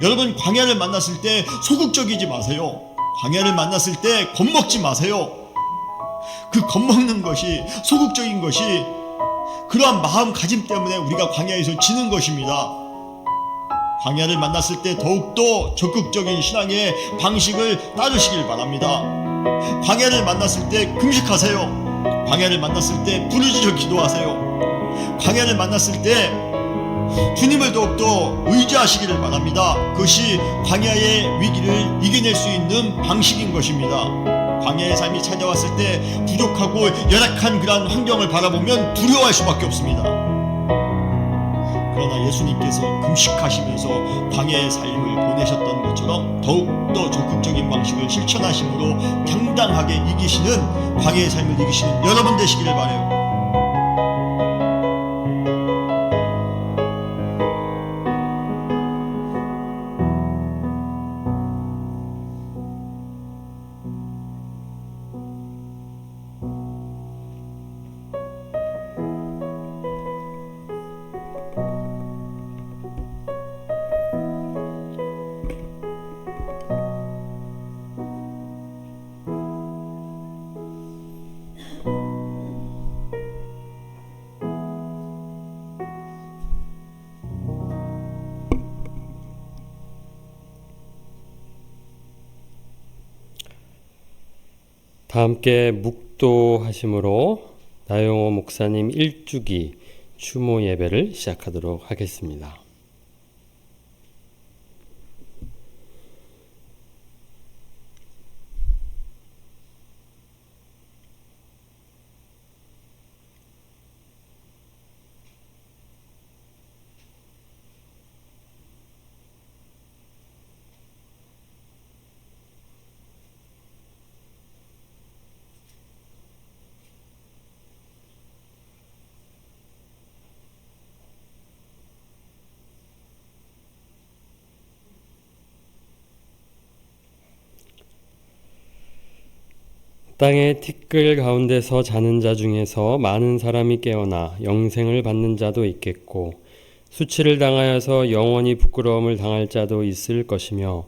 여러분, 광야를 만났을 때 소극적이지 마세요. 광야를 만났을 때 겁먹지 마세요. 그 겁먹는 것이, 소극적인 것이 그러한 마음가짐 때문에 우리가 광야에서 지는 것입니다. 광야를 만났을 때 더욱더 적극적인 신앙의 방식을 따르시길 바랍니다. 광야를 만났을 때 금식하세요. 광야를 만났을 때 부르짖어 기도하세요. 광야를 만났을 때 주님을 더욱더 의지하시기를 바랍니다. 그것이 광야의 위기를 이겨낼 수 있는 방식인 것입니다. 광야의 삶이 찾아왔을 때 부족하고 열악한 그러한 환경을 바라보면 두려워할 수밖에 없습니다. 그러나 예수님께서 금식하시면서 광야의 삶을 보내셨던 것처럼 더욱더 적극적인 방식을 실천하심으로 당당하게 이기시는, 광야의 삶을 이기시는 여러분 되시기를 바라요. 다 함께 묵도하심으로 나영호 목사님 1주기 추모 예배를 시작하도록 하겠습니다. 땅의 티끌 가운데서 자는 자 중에서 많은 사람이 깨어나 영생을 받는 자도 있겠고 수치를 당하여서 영원히 부끄러움을 당할 자도 있을 것이며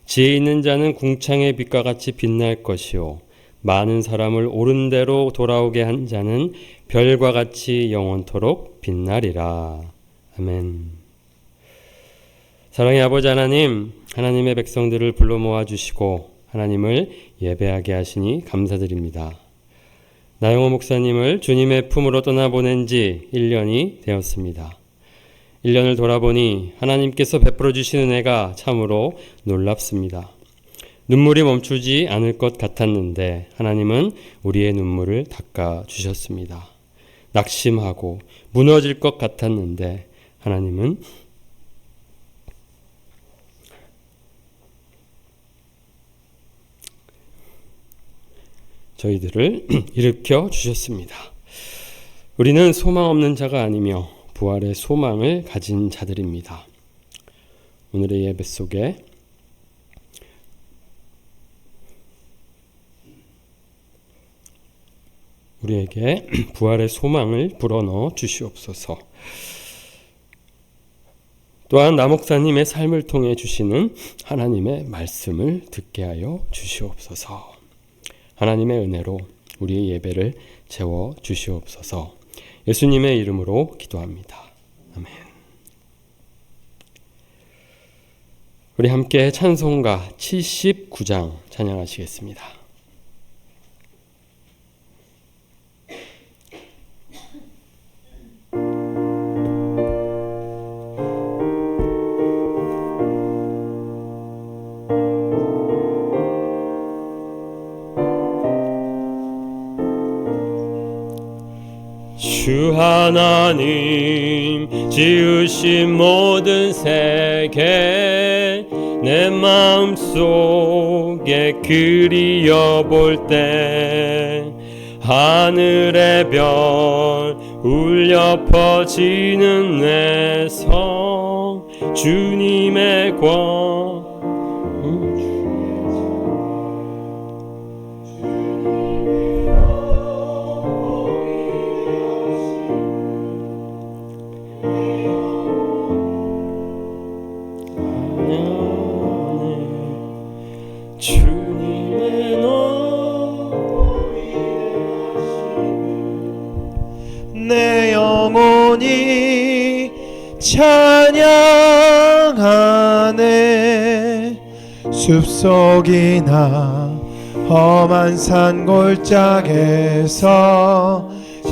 지혜 있는 자는 궁창의 빛과 같이 빛날 것이요 많은 사람을 옳은 대로 돌아오게 한 자는 별과 같이 영원토록 빛나리라. 아멘. 사랑의 아버지 하나님, 하나님의 백성들을 불러 모아주시고 하나님을 예배하게 하시니 감사드립니다. 나영호 목사님을 주님의 품으로 떠나보낸 지 1년이 되었습니다. 1년을 돌아보니 하나님께서 베풀어 주신 은혜가 참으로 놀랍습니다. 눈물이 멈추지 않을 것 같았는데 하나님은 우리의 눈물을 닦아주셨습니다. 낙심하고 무너질 것 같았는데 하나님은 저희들을 일으켜 주셨습니다. 우리는 소망 없는 자가 아니며 부활의 소망을 가진 자들입니다. 오늘의 예배 속에 우리에게 부활의 소망을 불어넣어 주시옵소서. 또한 나 목사님의 삶을 통해 주시는 하나님의 말씀을 듣게 하여 주시옵소서. 하나님의 은혜로 우리의 예배를 채워 주시옵소서. 예수님의 이름으로 기도합니다. 아멘. 우리 함께 찬송가 79장 찬양하시겠습니다. 주 하나님 지으신 모든 세계 내 마음속에 그리워볼 때 하늘의 별 울려 퍼지는 내 성 주님의 권 영혼이 찬양하네. 숲속이나 험한 산 골짜기에서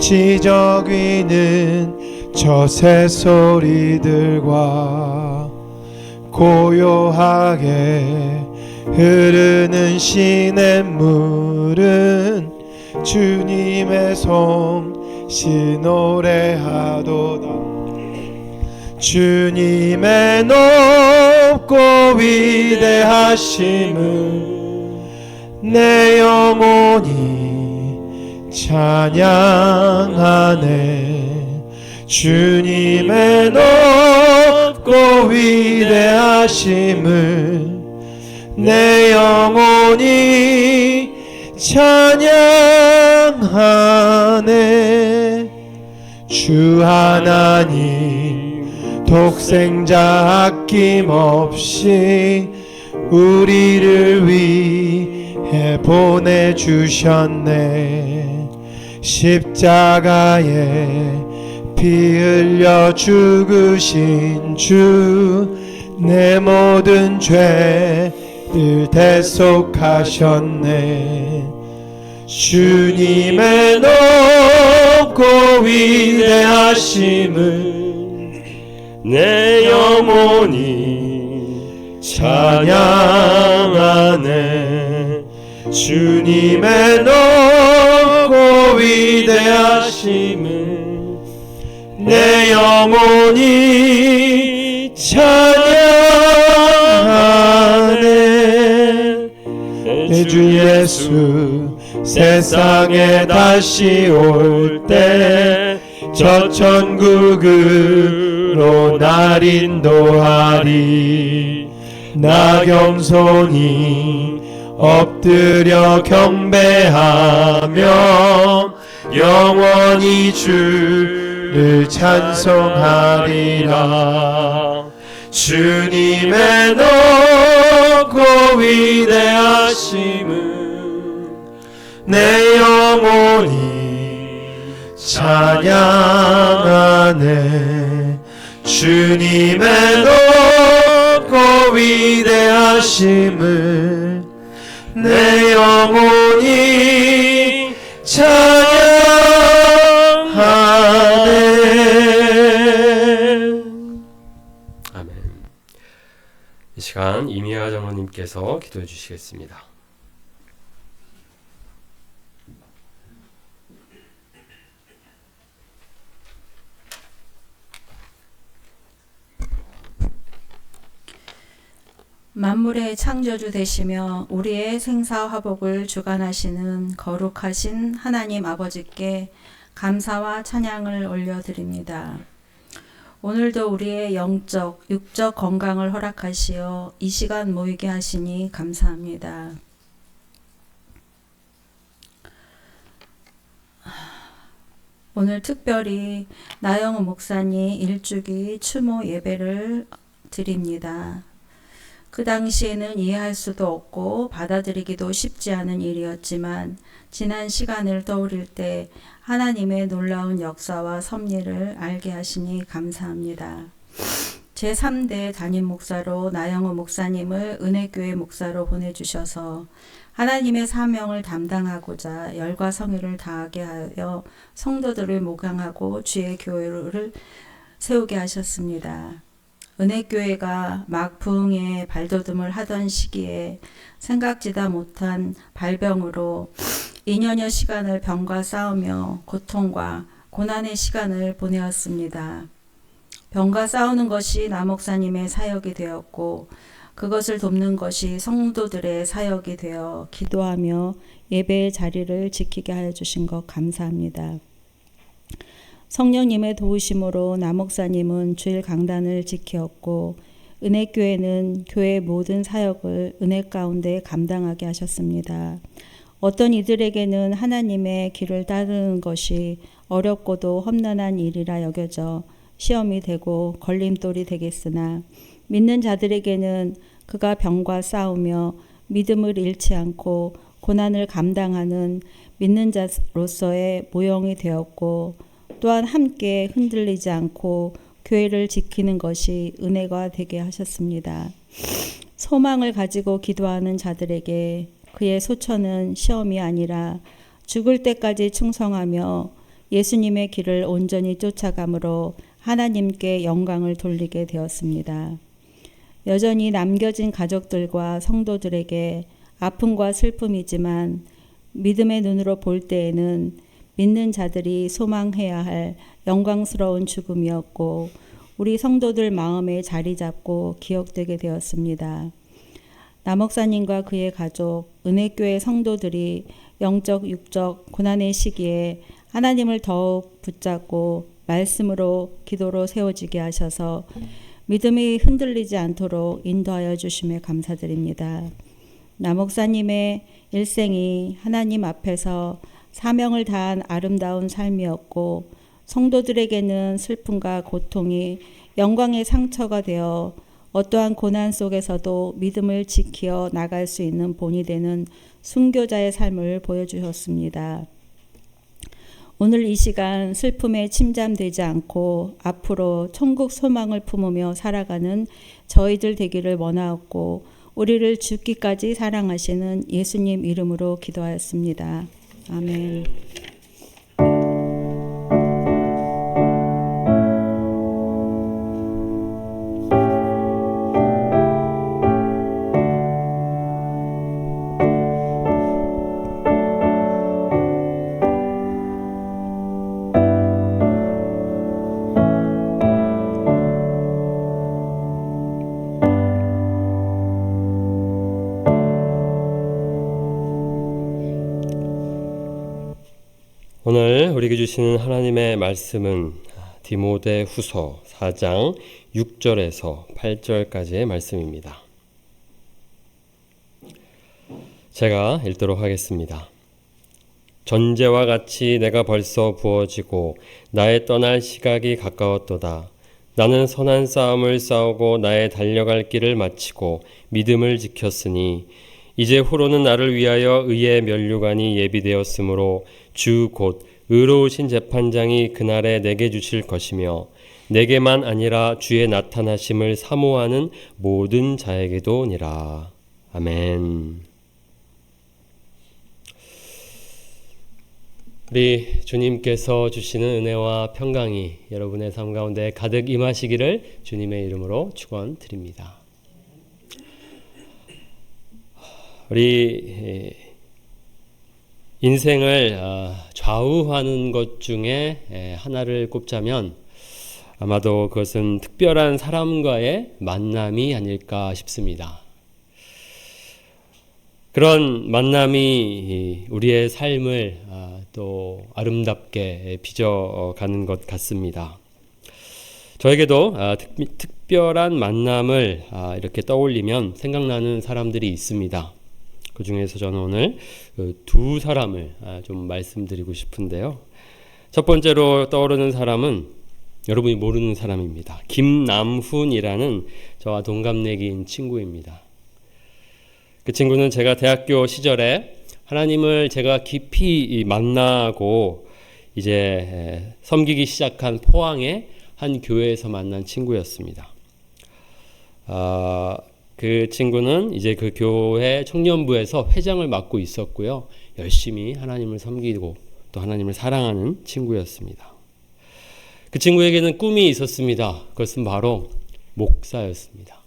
지저귀는 저 새소리들과 고요하게 흐르는 시냇물은 주님의 솜씨 노래하도다. 주님의 높고 위대하심을 내 영혼이 찬양하네. 주님의 높고 위대하심을 내 영혼이 찬양하네. 주 하나님 독생자 아낌없이 우리를 위해 보내주셨네. 십자가에 피 흘려 죽으신 주, 내 모든 죄를 대속하셨네. 주님의 높고 위대하심을 내 영혼이 찬양하네. 주님의 높고 위대하심을 내 영혼이 찬양하네. 내 주 예수 세상에 다시 올 때 저 천국으로 날 인도하리. 나 겸손히 엎드려 경배하며 영원히 주를 찬송하리라. 주님의 높고 위대하심을 내 영혼이 찬양하네. 주님의 높고 위대하심을 내 영혼이 찬양하네. 아멘. 이 시간 이미아 장로님께서 기도해 주시겠습니다. 만물의 창조주 되시며 우리의 생사화복을 주관하시는 거룩하신 하나님 아버지께 감사와 찬양을 올려드립니다. 오늘도 우리의 영적, 육적 건강을 허락하시어 이 시간 모이게 하시니 감사합니다. 오늘 특별히 나영우 목사님 일주기 추모 예배를 드립니다. 그 당시에는 이해할 수도 없고 받아들이기도 쉽지 않은 일이었지만 지난 시간을 떠올릴 때 하나님의 놀라운 역사와 섭리를 알게 하시니 감사합니다. 제3대 담임 목사로 나영우 목사님을 은혜교회 목사로 보내주셔서 하나님의 사명을 담당하고자 열과 성의를 다하게 하여 성도들을 목양하고 주의 교회를 세우게 하셨습니다. 은혜교회가 막 부흥에 발돋움을 하던 시기에 생각지도 못한 발병으로 2년여 시간을 병과 싸우며 고통과 고난의 시간을 보내었습니다. 병과 싸우는 것이 나 목사님의 사역이 되었고 그것을 돕는 것이 성도들의 사역이 되어 기도하며 예배의 자리를 지키게 하여 주신 것 감사합니다. 성령님의 도우심으로 나 목사님은 주일 강단을 지켰고 은혜교회는 교회의 모든 사역을 은혜 가운데 감당하게 하셨습니다. 어떤 이들에게는 하나님의 길을 따르는 것이 어렵고도 험난한 일이라 여겨져 시험이 되고 걸림돌이 되겠으나 믿는 자들에게는 그가 병과 싸우며 믿음을 잃지 않고 고난을 감당하는 믿는 자로서의 모형이 되었고 또한 함께 흔들리지 않고 교회를 지키는 것이 은혜가 되게 하셨습니다. 소망을 가지고 기도하는 자들에게 그의 소처는 시험이 아니라 죽을 때까지 충성하며 예수님의 길을 온전히 쫓아감으로 하나님께 영광을 돌리게 되었습니다. 여전히 남겨진 가족들과 성도들에게 아픔과 슬픔이지만 믿음의 눈으로 볼 때에는 믿는 자들이 소망해야 할 영광스러운 죽음이었고 우리 성도들 마음에 자리 잡고 기억되게 되었습니다. 남목사님과 그의 가족, 은혜교회 성도들이 영적, 육적 고난의 시기에 하나님을 더욱 붙잡고 말씀으로 기도로 세워지게 하셔서 믿음이 흔들리지 않도록 인도하여 주심에 감사드립니다. 남목사님의 일생이 하나님 앞에서 사명을 다한 아름다운 삶이었고 성도들에게는 슬픔과 고통이 영광의 상처가 되어 어떠한 고난 속에서도 믿음을 지키어 나갈 수 있는 본이 되는 순교자의 삶을 보여주셨습니다. 오늘 이 시간 슬픔에 침잠되지 않고 앞으로 천국 소망을 품으며 살아가는 저희들 되기를 원하옵고 우리를 죽기까지 사랑하시는 예수님 이름으로 기도하였습니다. 아멘. 오늘 우리에게 주시는 하나님의 말씀은 디모데 후서 4장 6절에서 8절까지의 말씀입니다. 제가 읽도록 하겠습니다. 전제와 같이 내가 벌써 부어지고 나의 떠날 시각이 가까웠도다. 나는 선한 싸움을 싸우고 나의 달려갈 길을 마치고 믿음을 지켰으니 이제 후로는 나를 위하여 의의 면류관이 예비되었으므로 주 곧 의로우신 재판장이 그날에 내게 주실 것이며 내게만 아니라 주의 나타나심을 사모하는 모든 자에게도니라. 아멘. 우리 주님께서 주시는 은혜와 평강이 여러분의 삶 가운데 가득 임하시기를 주님의 이름으로 축원드립니다. 우리 인생을 좌우하는 것 중에 하나를 꼽자면 아마도 그것은 특별한 사람과의 만남이 아닐까 싶습니다. 그런 만남이 우리의 삶을 또 아름답게 빚어가는 것 같습니다. 저에게도 특별한 만남을 이렇게 떠올리면 생각나는 사람들이 있습니다. 그 중에서 저는 오늘 두 사람을 좀 말씀드리고 싶은데요. 첫 번째로 떠오르는 사람은 여러분이 모르는 사람입니다. 김남훈이라는 저와 동갑내기인 친구입니다. 그 친구는 제가 대학교 시절에 하나님을 제가 깊이 만나고 이제 섬기기 시작한 포항의 한 교회에서 만난 친구였습니다. 그 친구는 이제 그 교회 청년부에서 회장을 맡고 있었고요. 열심히 하나님을 섬기고 또 하나님을 사랑하는 친구였습니다. 그 친구에게는 꿈이 있었습니다. 그것은 바로 목사였습니다.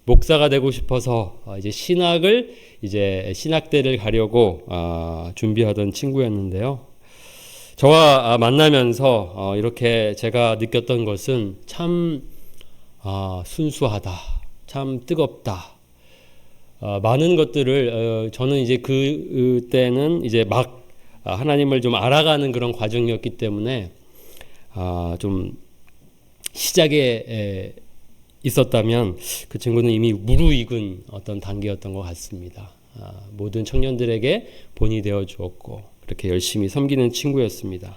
목사가 되고 싶어서 이제 신학대를 가려고 준비하던 친구였는데요. 저와 만나면서 이렇게 제가 느꼈던 것은 참 순수하다. 참 뜨겁다. 많은 것들을 저는 이제 그때는 이제 막 하나님을 좀 알아가는 그런 과정이었기 때문에 좀 시작에 있었다면 그 친구는 이미 무르익은 어떤 단계였던 것 같습니다. 모든 청년들에게 본이 되어 주었고 그렇게 열심히 섬기는 친구였습니다.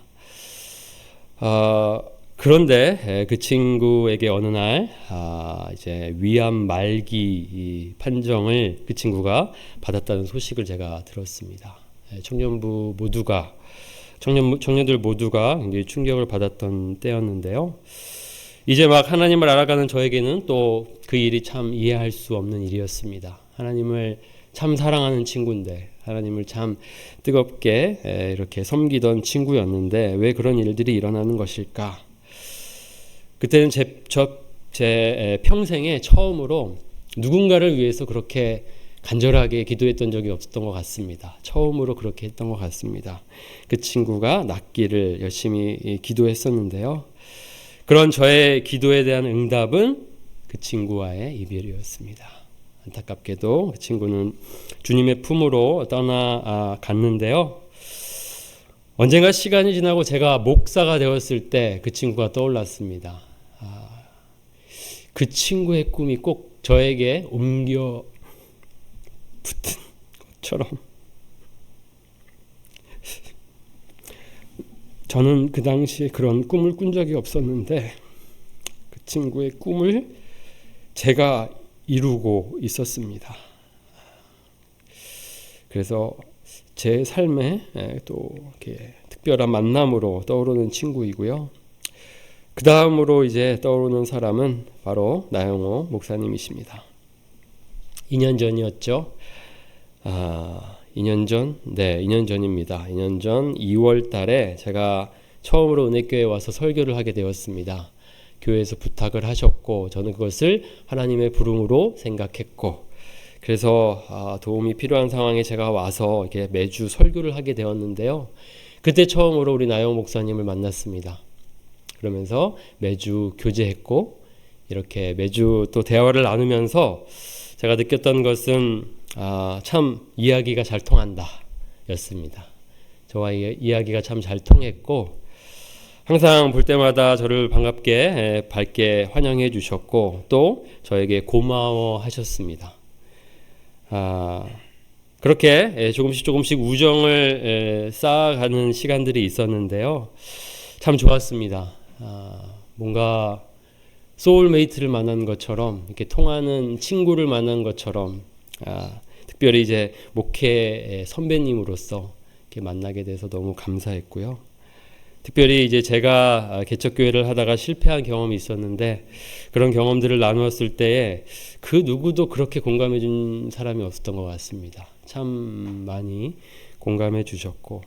그런데 그 친구에게 어느 날 이제 위암 말기 판정을 그 친구가 받았다는 소식을 제가 들었습니다. 청년부 모두가 청년들 모두가 굉장히 충격을 받았던 때였는데요. 이제 막 하나님을 알아가는 저에게는 또 그 일이 참 이해할 수 없는 일이었습니다. 하나님을 참 사랑하는 친구인데, 하나님을 참 뜨겁게 이렇게 섬기던 친구였는데 왜 그런 일들이 일어나는 것일까? 그때는 제 평생에 처음으로 누군가를 위해서 그렇게 간절하게 기도했던 적이 없었던 것 같습니다. 처음으로 그렇게 했던 것 같습니다. 그 친구가 낫기를 열심히 기도했었는데요. 그런 저의 기도에 대한 응답은 그 친구와의 이별이었습니다. 안타깝게도 그 친구는 주님의 품으로 떠나갔는데요. 언젠가 시간이 지나고 제가 목사가 되었을 때 그 친구가 떠올랐습니다. 그 친구의 꿈이 꼭 저에게 옮겨 붙은 것처럼 저는 그 당시에 그런 꿈을 꾼 적이 없었는데 그 친구의 꿈을 제가 이루고 있었습니다. 그래서 제 삶에 또 이렇게 특별한 만남으로 떠오르는 친구이고요. 그 다음으로 이제 떠오르는 사람은 바로 나영호 목사님이십니다. 2년 전이었죠. 2년 전? 네, 2년 전입니다. 2년 전 2월 달에 제가 처음으로 은혜교회에 와서 설교를 하게 되었습니다. 교회에서 부탁을 하셨고 저는 그것을 하나님의 부름으로 생각했고 그래서 도움이 필요한 상황에 제가 와서 이렇게 매주 설교를 하게 되었는데요. 그때 처음으로 우리 나영 목사님을 만났습니다. 그러면서 매주 교제했고 이렇게 매주 또 대화를 나누면서 제가 느꼈던 것은 참 이야기가 잘 통한다 였습니다. 저와 이야기가 참 잘 통했고 항상 볼 때마다 저를 반갑게 밝게 환영해 주셨고 또 저에게 고마워 하셨습니다. 그렇게 조금씩 우정을 쌓아가는 시간들이 있었는데요. 참 좋았습니다. 뭔가 소울메이트를 만난 것처럼 이렇게 통하는 친구를 만난 것처럼 특별히 이제 목회 선배님으로서 이렇게 만나게 돼서 너무 감사했고요. 특별히 이제 제가 개척교회를 하다가 실패한 경험이 있었는데 그런 경험들을 나누었을 때에 그 누구도 그렇게 공감해 준 사람이 없었던 것 같습니다. 참 많이 공감해 주셨고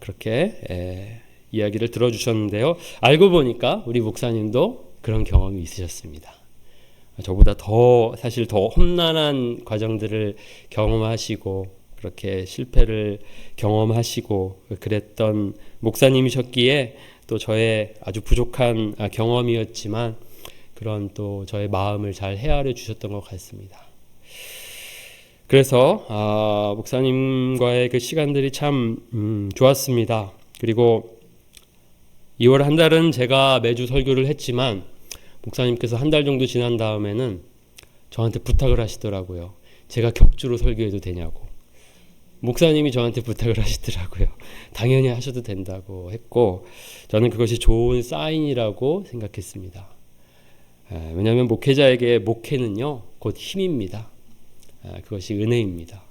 그렇게 이야기를 들어주셨는데요. 알고 보니까 우리 목사님도 그런 경험이 있으셨습니다. 저보다 사실 더 험난한 과정들을 경험하시고 그렇게 실패를 경험하시고 그랬던 목사님이셨기에 또 저의 아주 부족한 경험이었지만 그런 또 저의 마음을 잘 헤아려 주셨던 것 같습니다. 그래서 목사님과의 그 시간들이 참 좋았습니다. 그리고 2월 한 달은 제가 매주 설교를 했지만 목사님께서 한 달 정도 지난 다음에는 저한테 부탁을 하시더라고요. 제가 격주로 설교해도 되냐고. 목사님이 저한테 부탁을 하시더라고요. 당연히 하셔도 된다고 했고 저는 그것이 좋은 사인이라고 생각했습니다. 왜냐하면 목회자에게 목회는요 곧 힘입니다. 그것이 은혜입니다.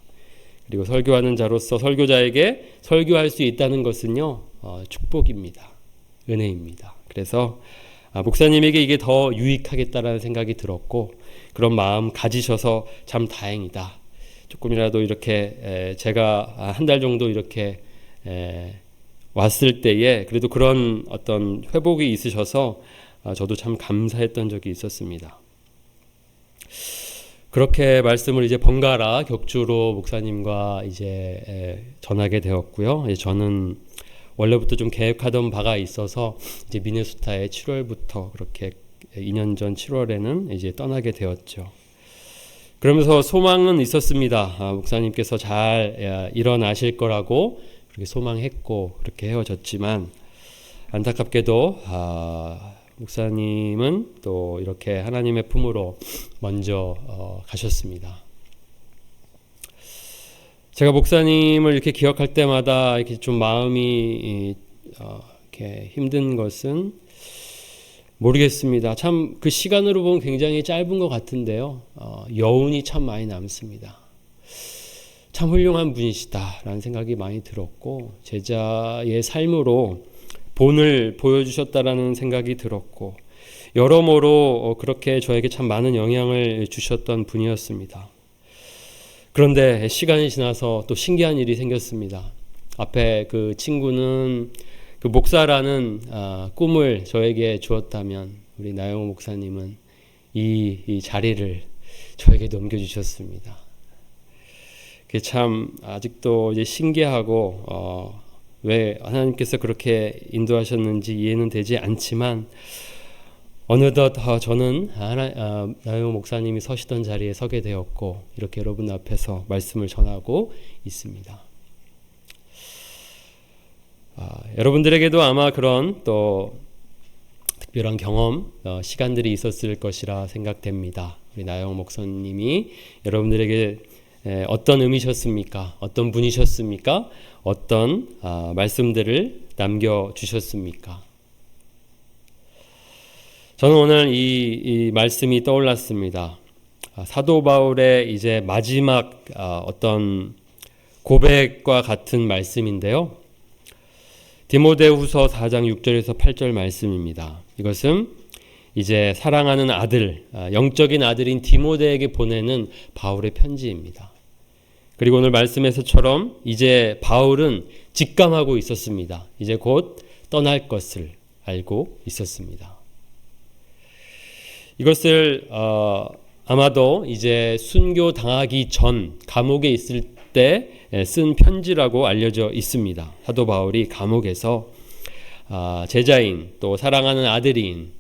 그리고 설교하는 자로서 설교자에게 설교할 수 있다는 것은요 축복입니다. 은혜입니다. 그래서 목사님에게 이게 더 유익하겠다라는 생각이 들었고 그런 마음 가지셔서 참 다행이다. 조금이라도 이렇게 제가 한 달 정도 이렇게 왔을 때에 그래도 그런 어떤 회복이 있으셔서 저도 참 감사했던 적이 있었습니다. 그렇게 말씀을 이제 번갈아 격주로 목사님과 이제 전하게 되었고요. 저는 원래부터 좀 계획하던 바가 있어서 이제 미네소타에 7월부터 그렇게 2년 전 7월에는 이제 떠나게 되었죠. 그러면서 소망은 있었습니다. 목사님께서 잘 일어나실 거라고 그렇게 소망했고 그렇게 헤어졌지만 안타깝게도 목사님은 또 이렇게 하나님의 품으로 먼저 가셨습니다. 제가 목사님을 이렇게 기억할 때마다 이렇게 좀 마음이 이렇게 힘든 것은 모르겠습니다. 참 그 시간으로 보면 굉장히 짧은 것 같은데요. 여운이 참 많이 남습니다. 참 훌륭한 분이시다라는 생각이 많이 들었고 제자의 삶으로 본을 보여주셨다라는 생각이 들었고 여러모로 그렇게 저에게 참 많은 영향을 주셨던 분이었습니다. 그런데 시간이 지나서 또 신기한 일이 생겼습니다. 앞에 그 친구는 그 목사라는 꿈을 저에게 주었다면 우리 나영호 목사님은 이 자리를 저에게 넘겨주셨습니다. 그게 참 아직도 이제 신기하고 왜 하나님께서 그렇게 인도하셨는지 이해는 되지 않지만 어느덧 저는 나영호 목사님이 서시던 자리에 서게 되었고 이렇게 여러분 앞에서 말씀을 전하고 있습니다. 여러분들에게도 아마 그런 또 특별한 경험, 시간들이 있었을 것이라 생각됩니다. 우리 나영호 목사님이 여러분들에게 어떤 의미셨습니까? 어떤 분이셨습니까? 어떤 말씀들을 남겨주셨습니까? 저는 오늘 이 말씀이 떠올랐습니다. 사도 바울의 이제 마지막 어떤 고백과 같은 말씀인데요. 디모데후서 4장 6절에서 8절 말씀입니다. 이것은 이제 사랑하는 아들, 영적인 아들인 디모데에게 보내는 바울의 편지입니다. 그리고 오늘 말씀에서처럼 이제 바울은 직감하고 있었습니다. 이제 곧 떠날 것을 알고 있었습니다. 이것을 아마도 이제 순교 당하기 전 감옥에 있을 때 쓴 편지라고 알려져 있습니다. 사도 바울이 감옥에서 제자인 또 사랑하는 아들인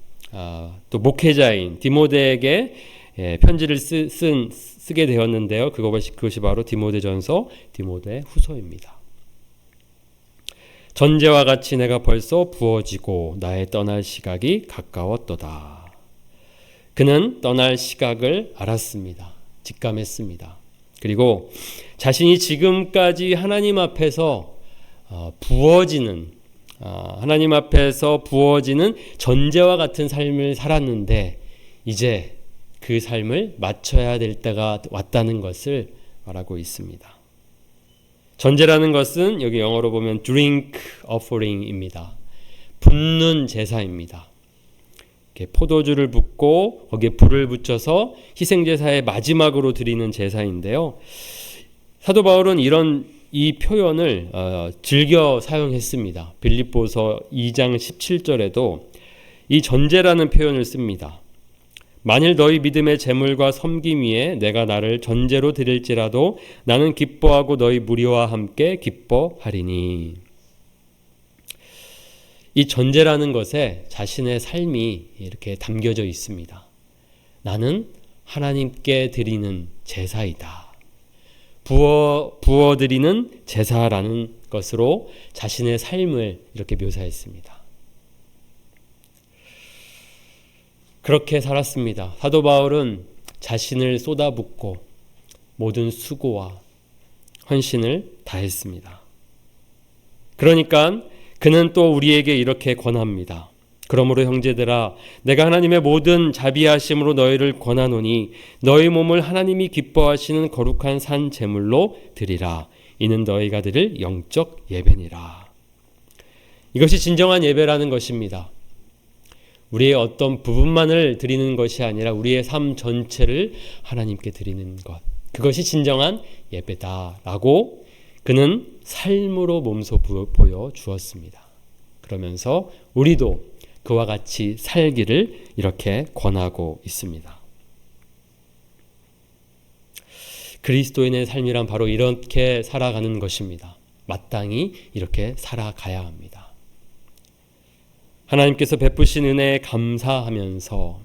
또 목회자인 디모데에게 편지를 쓰게 되었는데요. 그것이 바로 디모데전서, 디모데후서입니다. 전제와 같이 내가 벌써 부어지고 나의 떠날 시각이 가까웠도다. 그는 떠날 시각을 알았습니다. 직감했습니다. 그리고 자신이 지금까지 하나님 앞에서 하나님 앞에서 부어지는 전제와 같은 삶을 살았는데 이제 그 삶을 마쳐야 될 때가 왔다는 것을 말하고 있습니다. 전제라는 것은 여기 영어로 보면 drink offering입니다. 붓는 제사입니다. 포도주를 붓고 거기에 불을 붙여서 희생제사의 마지막으로 드리는 제사인데요. 사도 바울은 이 표현을 즐겨 사용했습니다. 빌립보서 2장 17절에도 이 전제라는 표현을 씁니다. 만일 너희 믿음의 재물과 섬김 위에 내가 나를 전제로 드릴지라도 나는 기뻐하고 너희 무리와 함께 기뻐하리니. 이 전제라는 것에 자신의 삶이 이렇게 담겨져 있습니다. 나는 하나님께 드리는 제사이다. 부어드리는 제사라는 것으로 자신의 삶을 이렇게 묘사했습니다. 그렇게 살았습니다. 사도 바울은 자신을 쏟아붓고 모든 수고와 헌신을 다했습니다. 그러니까 그는 또 우리에게 이렇게 권합니다. 그러므로 형제들아 내가 하나님의 모든 자비하심으로 너희를 권하노니 너희 몸을 하나님이 기뻐하시는 거룩한 산 제물로 드리라. 이는 너희가 드릴 영적 예배니라. 이것이 진정한 예배라는 것입니다. 우리의 어떤 부분만을 드리는 것이 아니라 우리의 삶 전체를 하나님께 드리는 것. 그것이 진정한 예배다라고 그는 삶으로 몸소 보여주었습니다. 그러면서 우리도 그와 같이 살기를 이렇게 권하고 있습니다. 그리스도인의 삶이란 바로 이렇게 살아가는 것입니다. 마땅히 이렇게 살아가야 합니다. 하나님께서 베푸신 은혜에 감사하면서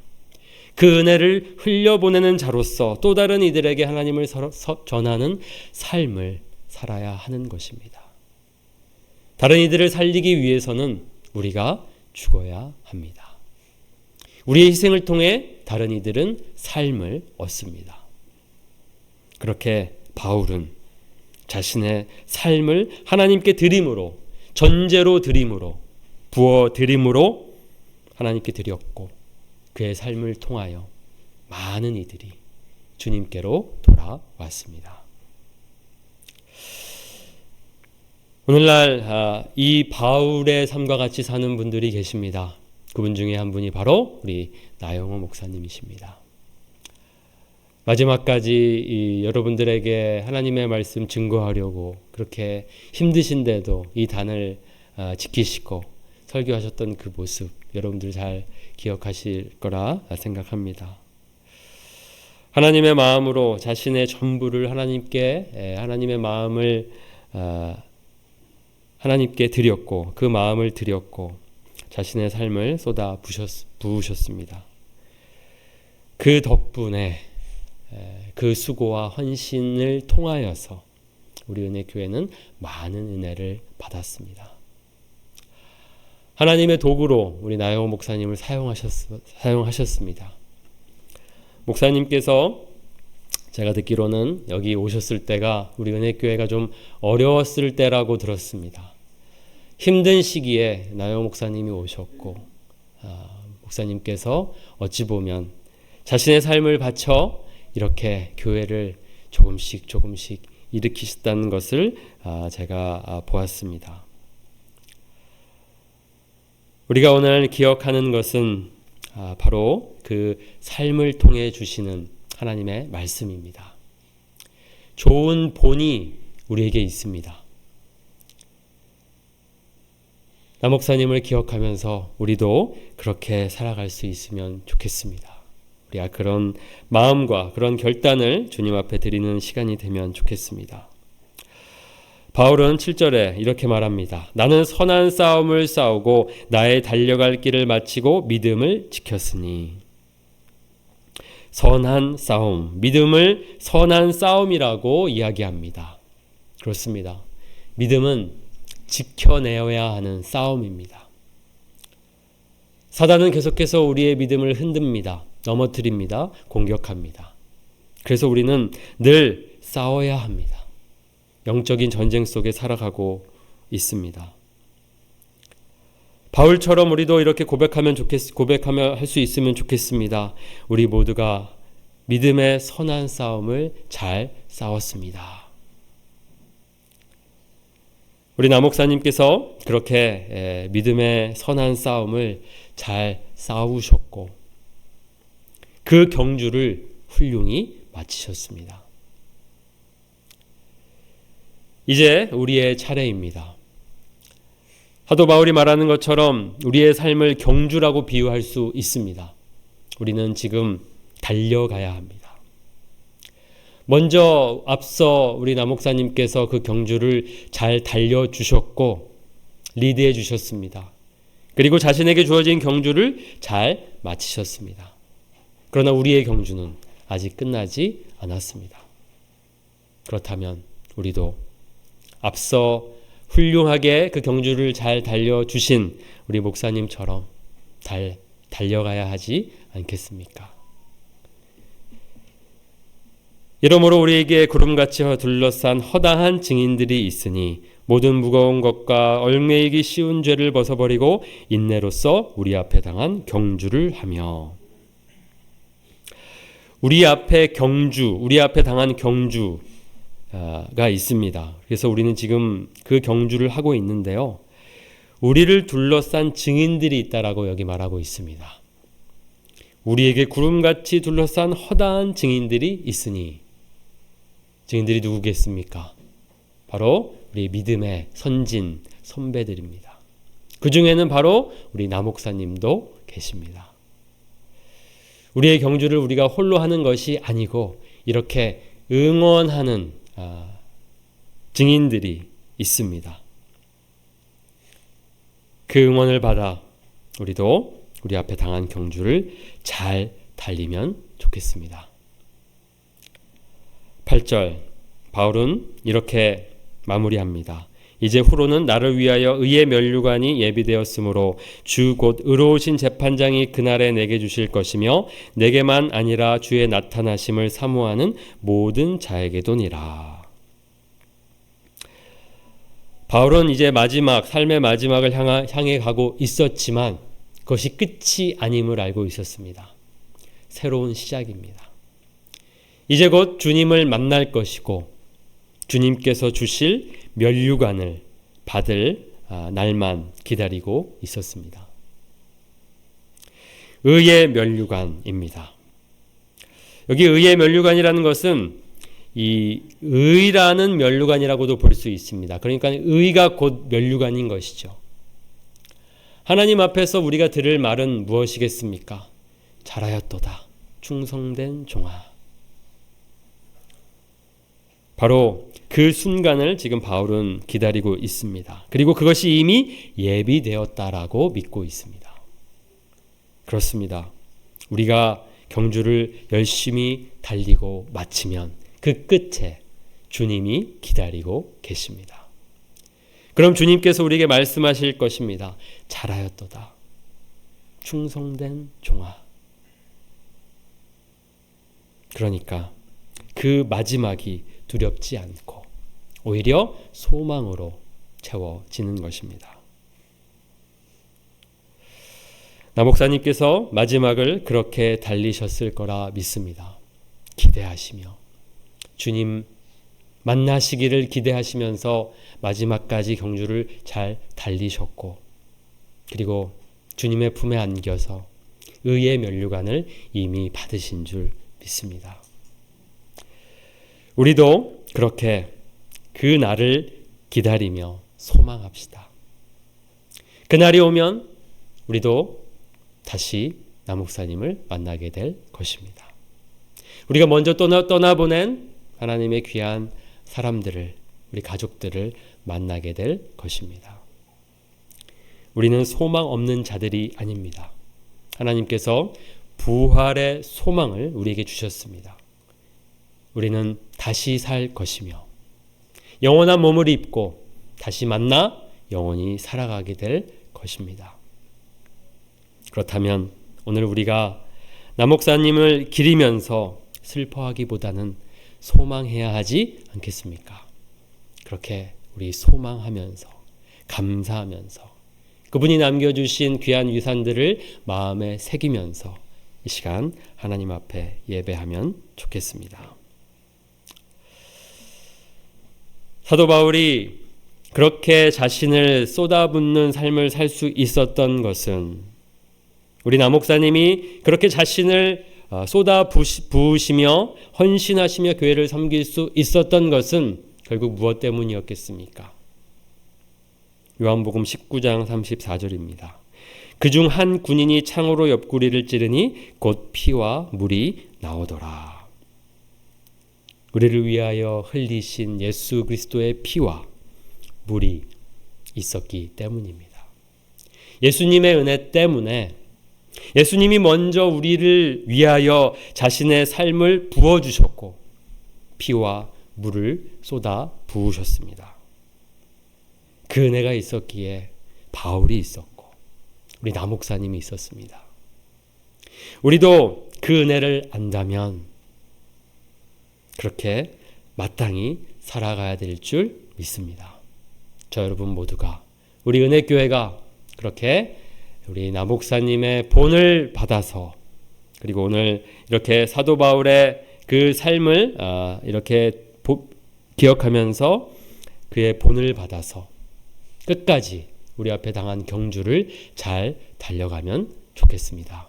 그 은혜를 흘려보내는 자로서 또 다른 이들에게 하나님을 전하는 삶을 살아야 하는 것입니다. 다른 이들을 살리기 위해서는 우리가 죽어야 합니다. 우리의 희생을 통해 다른 이들은 삶을 얻습니다. 그렇게 바울은 자신의 삶을 하나님께 드림으로, 전제로 드림으로, 부어 드림으로 하나님께 드렸고 그의 삶을 통하여 많은 이들이 주님께로 돌아왔습니다. 오늘날 이 바울의 삶과 같이 사는 분들이 계십니다. 그분 중에 한 분이 바로 우리 나영호 목사님이십니다. 마지막까지 여러분들에게 하나님의 말씀 증거하려고 그렇게 힘드신데도 이 단을 지키시고 설교하셨던 그 모습 여러분들 잘 기억하실 거라 생각합니다. 하나님의 마음으로 자신의 전부를 하나님의 마음을 하나님께 드렸고 그 마음을 드렸고 자신의 삶을 쏟아 부으셨습니다. 그 덕분에 그 수고와 헌신을 통하여서 우리 은혜교회는 많은 은혜를 받았습니다. 하나님의 도구로 우리 나영호 목사님을 사용하셨습니다. 목사님께서 제가 듣기로는 여기 오셨을 때가 우리 은혜교회가 좀 어려웠을 때라고 들었습니다. 힘든 시기에 나영호 목사님이 오셨고 목사님께서 어찌 보면 자신의 삶을 바쳐 이렇게 교회를 조금씩 일으키셨다는 것을 제가 보았습니다. 우리가 오늘 기억하는 것은 바로 그 삶을 통해 주시는 하나님의 말씀입니다. 좋은 본이 우리에게 있습니다. 나 목사님을 기억하면서 우리도 그렇게 살아갈 수 있으면 좋겠습니다. 우리가 그런 마음과 그런 결단을 주님 앞에 드리는 시간이 되면 좋겠습니다. 바울은 7절에 이렇게 말합니다. 나는 선한 싸움을 싸우고 나의 달려갈 길을 마치고 믿음을 지켰으니. 선한 싸움, 믿음을 선한 싸움이라고 이야기합니다. 그렇습니다. 믿음은 지켜내어야 하는 싸움입니다. 사단은 계속해서 우리의 믿음을 흔듭니다. 넘어뜨립니다. 공격합니다. 그래서 우리는 늘 싸워야 합니다. 영적인 전쟁 속에 살아가고 있습니다. 바울처럼 우리도 이렇게 고백하며 할 수 있으면 좋겠습니다. 우리 모두가 믿음의 선한 싸움을 잘 싸웠습니다. 우리 나 목사님께서 그렇게 믿음의 선한 싸움을 잘 싸우셨고 그 경주를 훌륭히 마치셨습니다. 이제 우리의 차례입니다. 사도 바울이 말하는 것처럼 우리의 삶을 경주라고 비유할 수 있습니다. 우리는 지금 달려가야 합니다. 먼저 앞서 우리 나 목사님께서 그 경주를 잘 달려주셨고 리드해 주셨습니다. 그리고 자신에게 주어진 경주를 잘 마치셨습니다. 그러나 우리의 경주는 아직 끝나지 않았습니다. 그렇다면 우리도 앞서 훌륭하게 그 경주를 잘 달려주신 우리 목사님처럼 달려가야 하지 않겠습니까? 이러므로 우리에게 구름같이 둘러싼 허다한 증인들이 있으니 모든 무거운 것과 얽매이기 쉬운 죄를 벗어버리고 인내로써 우리 앞에 당한 경주를 하며. 우리 앞에 당한 경주가 있습니다. 그래서 우리는 지금 그 경주를 하고 있는데요. 우리를 둘러싼 증인들이 있다라고 여기 말하고 있습니다. 우리에게 구름같이 둘러싼 허다한 증인들이 있으니 증인들이 누구겠습니까? 바로 우리 믿음의 선진 선배들입니다. 그 중에는 바로 우리 나 목사님도 계십니다. 우리의 경주를 우리가 홀로 하는 것이 아니고 이렇게 응원하는 증인들이 있습니다. 그 응원을 받아 우리도 우리 앞에 당한 경주를 잘 달리면 좋겠습니다. 8절 바울은 이렇게 마무리합니다. 이제 후로는 나를 위하여 의의 면류관이 예비되었으므로 주 곧 의로우신 재판장이 그날에 내게 주실 것이며 내게만 아니라 주의 나타나심을 사모하는 모든 자에게도니라. 바울은 이제 삶의 마지막을 향해 가고 있었지만 그것이 끝이 아님을 알고 있었습니다. 새로운 시작입니다. 이제 곧 주님을 만날 것이고 주님께서 주실 면류관을 받을 날만 기다리고 있었습니다. 의의 면류관입니다. 여기 의의 면류관이라는 것은 이 의라는 면류관이라고도 볼 수 있습니다. 그러니까 의가 곧 면류관인 것이죠. 하나님 앞에서 우리가 들을 말은 무엇이겠습니까? 잘하였도다. 충성된 종아. 바로 그 순간을 지금 바울은 기다리고 있습니다. 그리고 그것이 이미 예비되었다라고 믿고 있습니다. 그렇습니다. 우리가 경주를 열심히 달리고 마치면 그 끝에 주님이 기다리고 계십니다. 그럼 주님께서 우리에게 말씀하실 것입니다. 잘하였도다. 충성된 종아. 그러니까 그 마지막이 두렵지 않고 오히려 소망으로 채워지는 것입니다. 나 목사님께서 마지막을 그렇게 달리셨을 거라 믿습니다. 기대하시며 주님 만나시기를 기대하시면서 마지막까지 경주를 잘 달리셨고, 그리고 주님의 품에 안겨서 의의 면류관을 이미 받으신 줄 믿습니다. 우리도 그렇게 그 날을 기다리며 소망합시다. 그날이 오면 우리도 다시 나 목사님을 만나게 될 것입니다. 우리가 먼저 떠나보낸 하나님의 귀한 사람들을, 우리 가족들을 만나게 될 것입니다. 우리는 소망 없는 자들이 아닙니다. 하나님께서 부활의 소망을 우리에게 주셨습니다. 우리는 다시 살 것이며 영원한 몸을 입고 다시 만나 영원히 살아가게 될 것입니다. 그렇다면 오늘 우리가 나 목사님을 기리면서 슬퍼하기보다는 소망해야 하지 않겠습니까? 그렇게 우리 소망하면서 감사하면서 그분이 남겨주신 귀한 유산들을 마음에 새기면서 이 시간 하나님 앞에 예배하면 좋겠습니다. 사도 바울이 그렇게 자신을 쏟아붓는 삶을 살 수 있었던 것은, 우리 나 목사님이 그렇게 자신을 쏟아부으시며 헌신하시며 교회를 섬길 수 있었던 것은 결국 무엇 때문이었겠습니까? 요한복음 19장 34절입니다. 그중 한 군인이 창으로 옆구리를 찌르니 곧 피와 물이 나오더라. 우리를 위하여 흘리신 예수 그리스도의 피와 물이 있었기 때문입니다. 예수님의 은혜 때문에, 예수님이 먼저 우리를 위하여 자신의 삶을 부어주셨고 피와 물을 쏟아 부으셨습니다. 그 은혜가 있었기에 바울이 있었고 우리 나 목사님이 있었습니다. 우리도 그 은혜를 안다면 그렇게 마땅히 살아가야 될 줄 믿습니다. 저 여러분 모두가, 우리 은혜교회가 그렇게 우리 나 목사님의 본을 받아서, 그리고 오늘 이렇게 사도 바울의 그 삶을 이렇게 기억하면서 그의 본을 받아서 끝까지 우리 앞에 당한 경주를 잘 달려가면 좋겠습니다.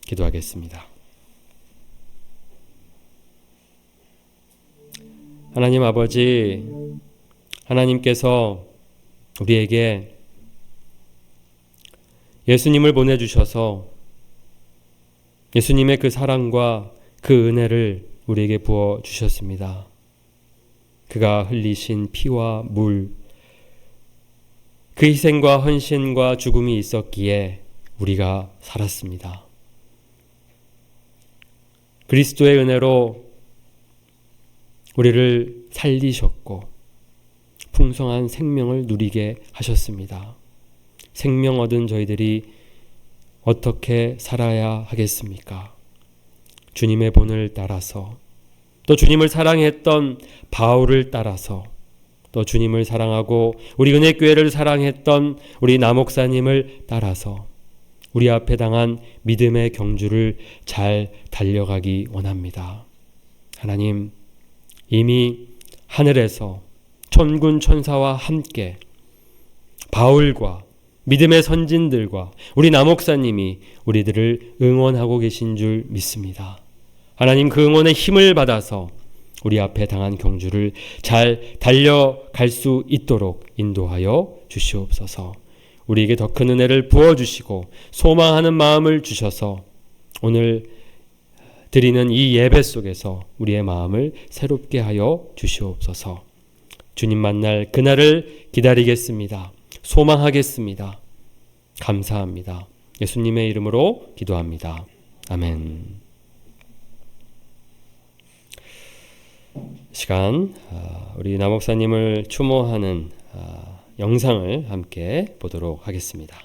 기도하겠습니다. 하나님 아버지, 하나님께서 우리에게 예수님을 보내주셔서 예수님의 그 사랑과 그 은혜를 우리에게 부어주셨습니다. 그가 흘리신 피와 물, 그 희생과 헌신과 죽음이 있었기에 우리가 살았습니다. 그리스도의 은혜로 우리를 살리셨고 풍성한 생명을 누리게 하셨습니다. 생명 얻은 저희들이 어떻게 살아야 하겠습니까? 주님의 본을 따라서, 또 주님을 사랑했던 바울을 따라서, 또 주님을 사랑하고 우리 은혜교회를 사랑했던 우리 나 목사님을 따라서 우리 앞에 당한 믿음의 경주를 잘 달려가기 원합니다. 하나님, 이미 하늘에서 천군 천사와 함께 바울과 믿음의 선진들과 우리 남목사님이 우리들을 응원하고 계신 줄 믿습니다. 하나님 그 응원의 힘을 받아서 우리 앞에 당한 경주를 잘 달려갈 수 있도록 인도하여 주시옵소서. 우리에게 더 큰 은혜를 부어주시고 소망하는 마음을 주셔서 오늘 드리는 이 예배 속에서 우리의 마음을 새롭게 하여 주시옵소서. 주님 만날 그날을 기다리겠습니다. 소망하겠습니다. 감사합니다. 예수님의 이름으로 기도합니다. 아멘. 시간 우리 남목사님을 추모하는 영상을 함께 보도록 하겠습니다.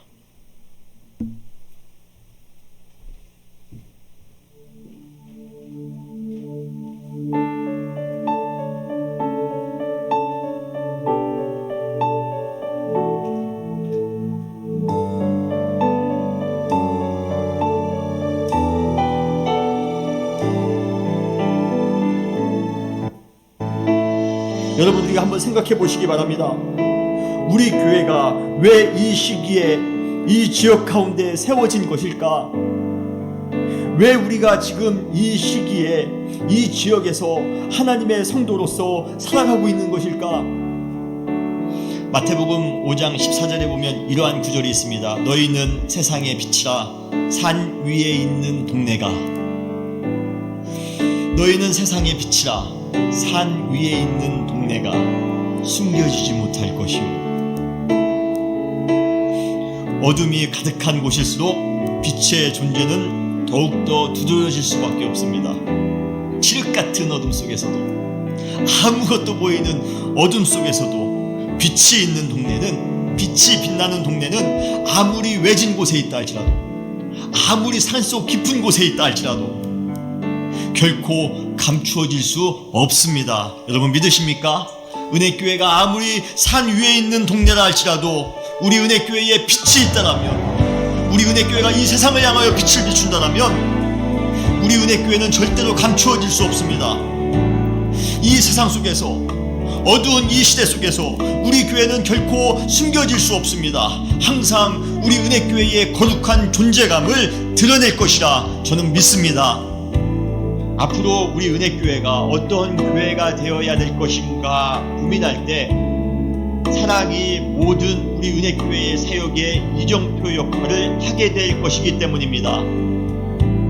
여러분들이 한번 생각해 보시기 바랍니다. 우리 교회가 왜 이 시기에 이 지역 가운데 세워진 것일까? 왜 우리가 지금 이 시기에 이 지역에서 하나님의 성도로서 살아가고 있는 것일까? 마태복음 5장 14절에 보면 이러한 구절이 있습니다. 너희는 세상의 빛이라. 산 위에 있는 동네가, 너희는 세상의 빛이라. 산 위에 있는 동네가 숨겨지지 못할 것이요, 어둠이 가득한 곳일수록 빛의 존재는 더욱더 두드러질 수밖에 없습니다. 칠흑 같은 어둠 속에서도, 아무것도 보이는 어둠 속에서도 빛이 있는 동네는, 빛이 빛나는 동네는 아무리 외진 곳에 있다 할지라도, 아무리 산속 깊은 곳에 있다 할지라도 결코 감추어질 수 없습니다. 여러분 믿으십니까? 은혜교회가 아무리 산 위에 있는 동네라 할지라도 우리 은혜교회에 빛이 있다라면, 우리 은혜교회가 이 세상을 향하여 빛을 비춘다라면 우리 은혜교회는 절대로 감추어질 수 없습니다. 이 세상 속에서, 어두운 이 시대 속에서 우리 교회는 결코 숨겨질 수 없습니다. 항상 우리 은혜교회의 거룩한 존재감을 드러낼 것이라 저는 믿습니다. 앞으로 우리 은혜교회가 어떤 교회가 되어야 될 것인가 고민할 때 사랑이 모든 우리 은혜교회의 사역의 이정표 역할을 하게 될 것이기 때문입니다.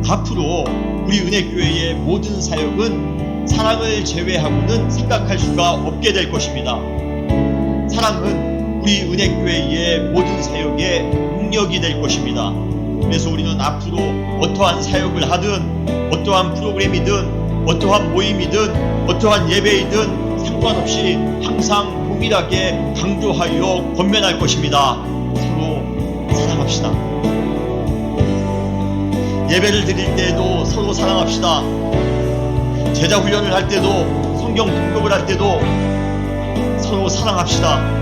앞으로 우리 은혜교회의 모든 사역은 사랑을 제외하고는 생각할 수가 없게 될 것입니다. 사랑은 우리 은혜교회의 모든 사역의 능력이 될 것입니다. 그래서 우리는 앞으로 어떠한 사역을 하든, 어떠한 프로그램이든, 어떠한 모임이든, 어떠한 예배이든 상관없이 항상 동일하게 강조하여 권면할 것입니다. 서로 사랑합시다. 예배를 드릴 때에도 서로 사랑합시다. 제자 훈련을 할 때도, 성경 등록을 할 때도 서로 사랑합시다.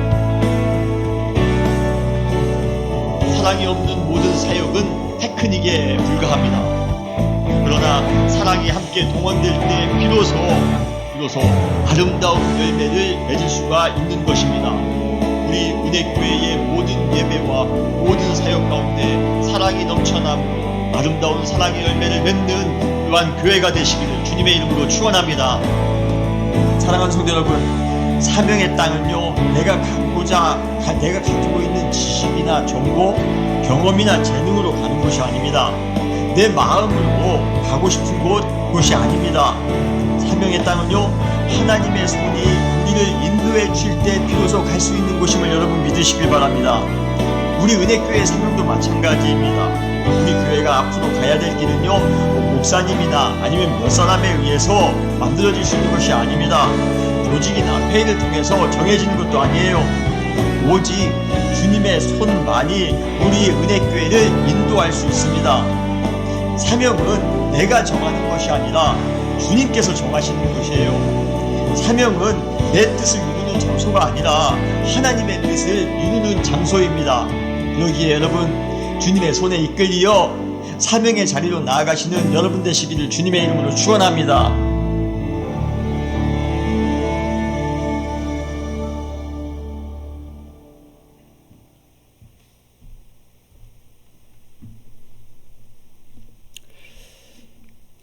사랑이 없는 모든 사역은 테크닉에 불과합니다. 그러나 사랑이 함께 동원될 때 비로소 아름다운 열매를 맺을 수가 있는 것입니다. 우리 은혜교회의 모든 예배와 모든 사역 가운데 사랑이 넘쳐나고 아름다운 사랑의 열매를 맺는 또한 교회가 되시기를 주님의 이름으로 축원합니다. 사랑하는 성도 여러분, 사명의 땅은요, 내가 가지고 있는 지식이나 정보, 경험이나 재능으로 가는 것이 아닙니다. 내 마음으로 가고 싶은 곳이 아닙니다. 사명의 땅은요, 하나님의 손이 우리를 인도해 주실 때 비로소 갈 수 있는 곳임을 여러분 믿으시길 바랍니다. 우리 은혜교회의 사명도 마찬가지입니다. 우리 교회가 앞으로 가야 될 길은요, 목사님이나 아니면 몇 사람에 의해서 만들어질 수 있는 것이 아닙니다. 조직이나 회의를 통해서 정해지는 것도 아니에요. 오직 주님의 손만이 우리 은혜교회를 인도할 수 있습니다. 사명은 내가 정하는 것이 아니라 주님께서 정하시는 것이에요. 사명은 내 뜻을 이루는 장소가 아니라 하나님의 뜻을 이루는 장소입니다. 여기에 여러분 주님의 손에 이끌리어 사명의 자리로 나아가시는 여러분 되시기를 주님의 이름으로 축원합니다.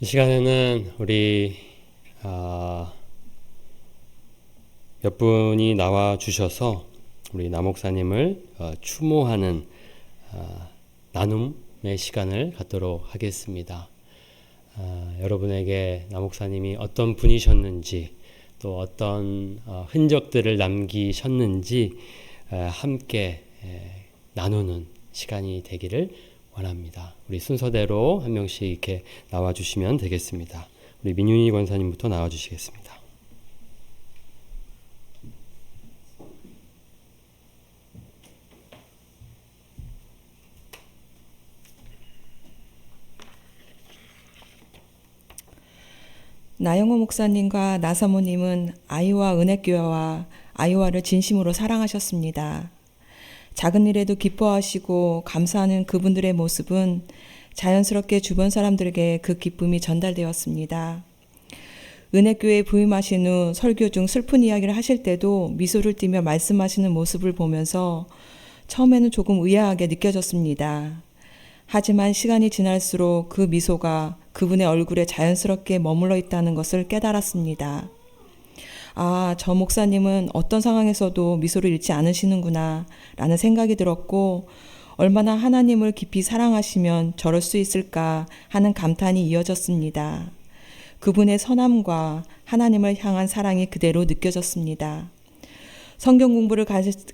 시간에는 우리 몇 분이 나와 주셔서 우리 남목사님을 추모하는 나눔의 시간을 갖도록 하겠습니다. 여러분에게 남목사님이 어떤 분이셨는지 또 어떤 흔적들을 남기셨는지 함께 나누는 시간이 되기를 원합니다. 우리 순서대로 한 명씩 이렇게 나와주시면 되겠습니다. 우리 민윤희 권사님부터 나와주시겠습니다. 나영호 목사님과 나사모님은 아이와 은혜교회와 아이와를 진심으로 사랑하셨습니다. 작은 일에도 기뻐하시고 감사하는 그분들의 모습은 자연스럽게 주변 사람들에게 그 기쁨이 전달되었습니다. 은혜교회에 부임하신 후 설교 중 슬픈 이야기를 하실 때도 미소를 띠며 말씀하시는 모습을 보면서 처음에는 조금 의아하게 느껴졌습니다. 하지만 시간이 지날수록 그 미소가 그분의 얼굴에 자연스럽게 머물러 있다는 것을 깨달았습니다. 아, 저 목사님은 어떤 상황에서도 미소를 잃지 않으시는구나 라는 생각이 들었고, 얼마나 하나님을 깊이 사랑하시면 저럴 수 있을까 하는 감탄이 이어졌습니다. 그분의 선함과 하나님을 향한 사랑이 그대로 느껴졌습니다. 성경 공부를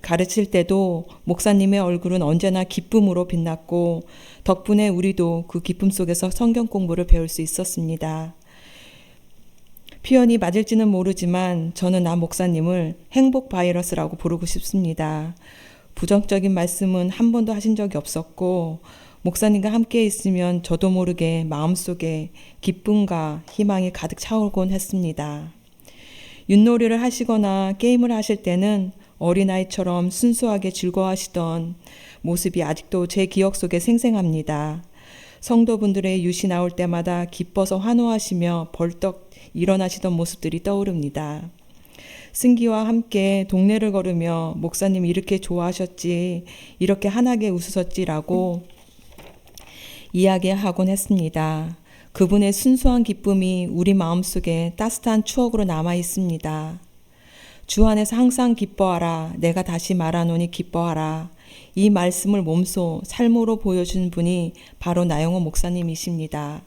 가르칠 때도 목사님의 얼굴은 언제나 기쁨으로 빛났고, 덕분에 우리도 그 기쁨 속에서 성경 공부를 배울 수 있었습니다. 표현이 맞을지는 모르지만 저는 나 목사님을 행복 바이러스라고 부르고 싶습니다. 부정적인 말씀은 한 번도 하신 적이 없었고, 목사님과 함께 있으면 저도 모르게 마음속에 기쁨과 희망이 가득 차오르곤 했습니다. 윷놀이를 하시거나 게임을 하실 때는 어린아이처럼 순수하게 즐거워하시던 모습이 아직도 제 기억 속에 생생합니다. 성도분들의 윷이 나올 때마다 기뻐서 환호하시며 벌떡 일어나시던 모습들이 떠오릅니다. 승기와 함께 동네를 걸으며 목사님 이렇게 좋아하셨지, 이렇게 환하게 웃으셨지라고 이야기하곤 했습니다. 그분의 순수한 기쁨이 우리 마음속에 따뜻한 추억으로 남아 있습니다. 주 안에서 항상 기뻐하라. 내가 다시 말하노니 기뻐하라. 이 말씀을 몸소 삶으로 보여준 분이 바로 나영호 목사님이십니다.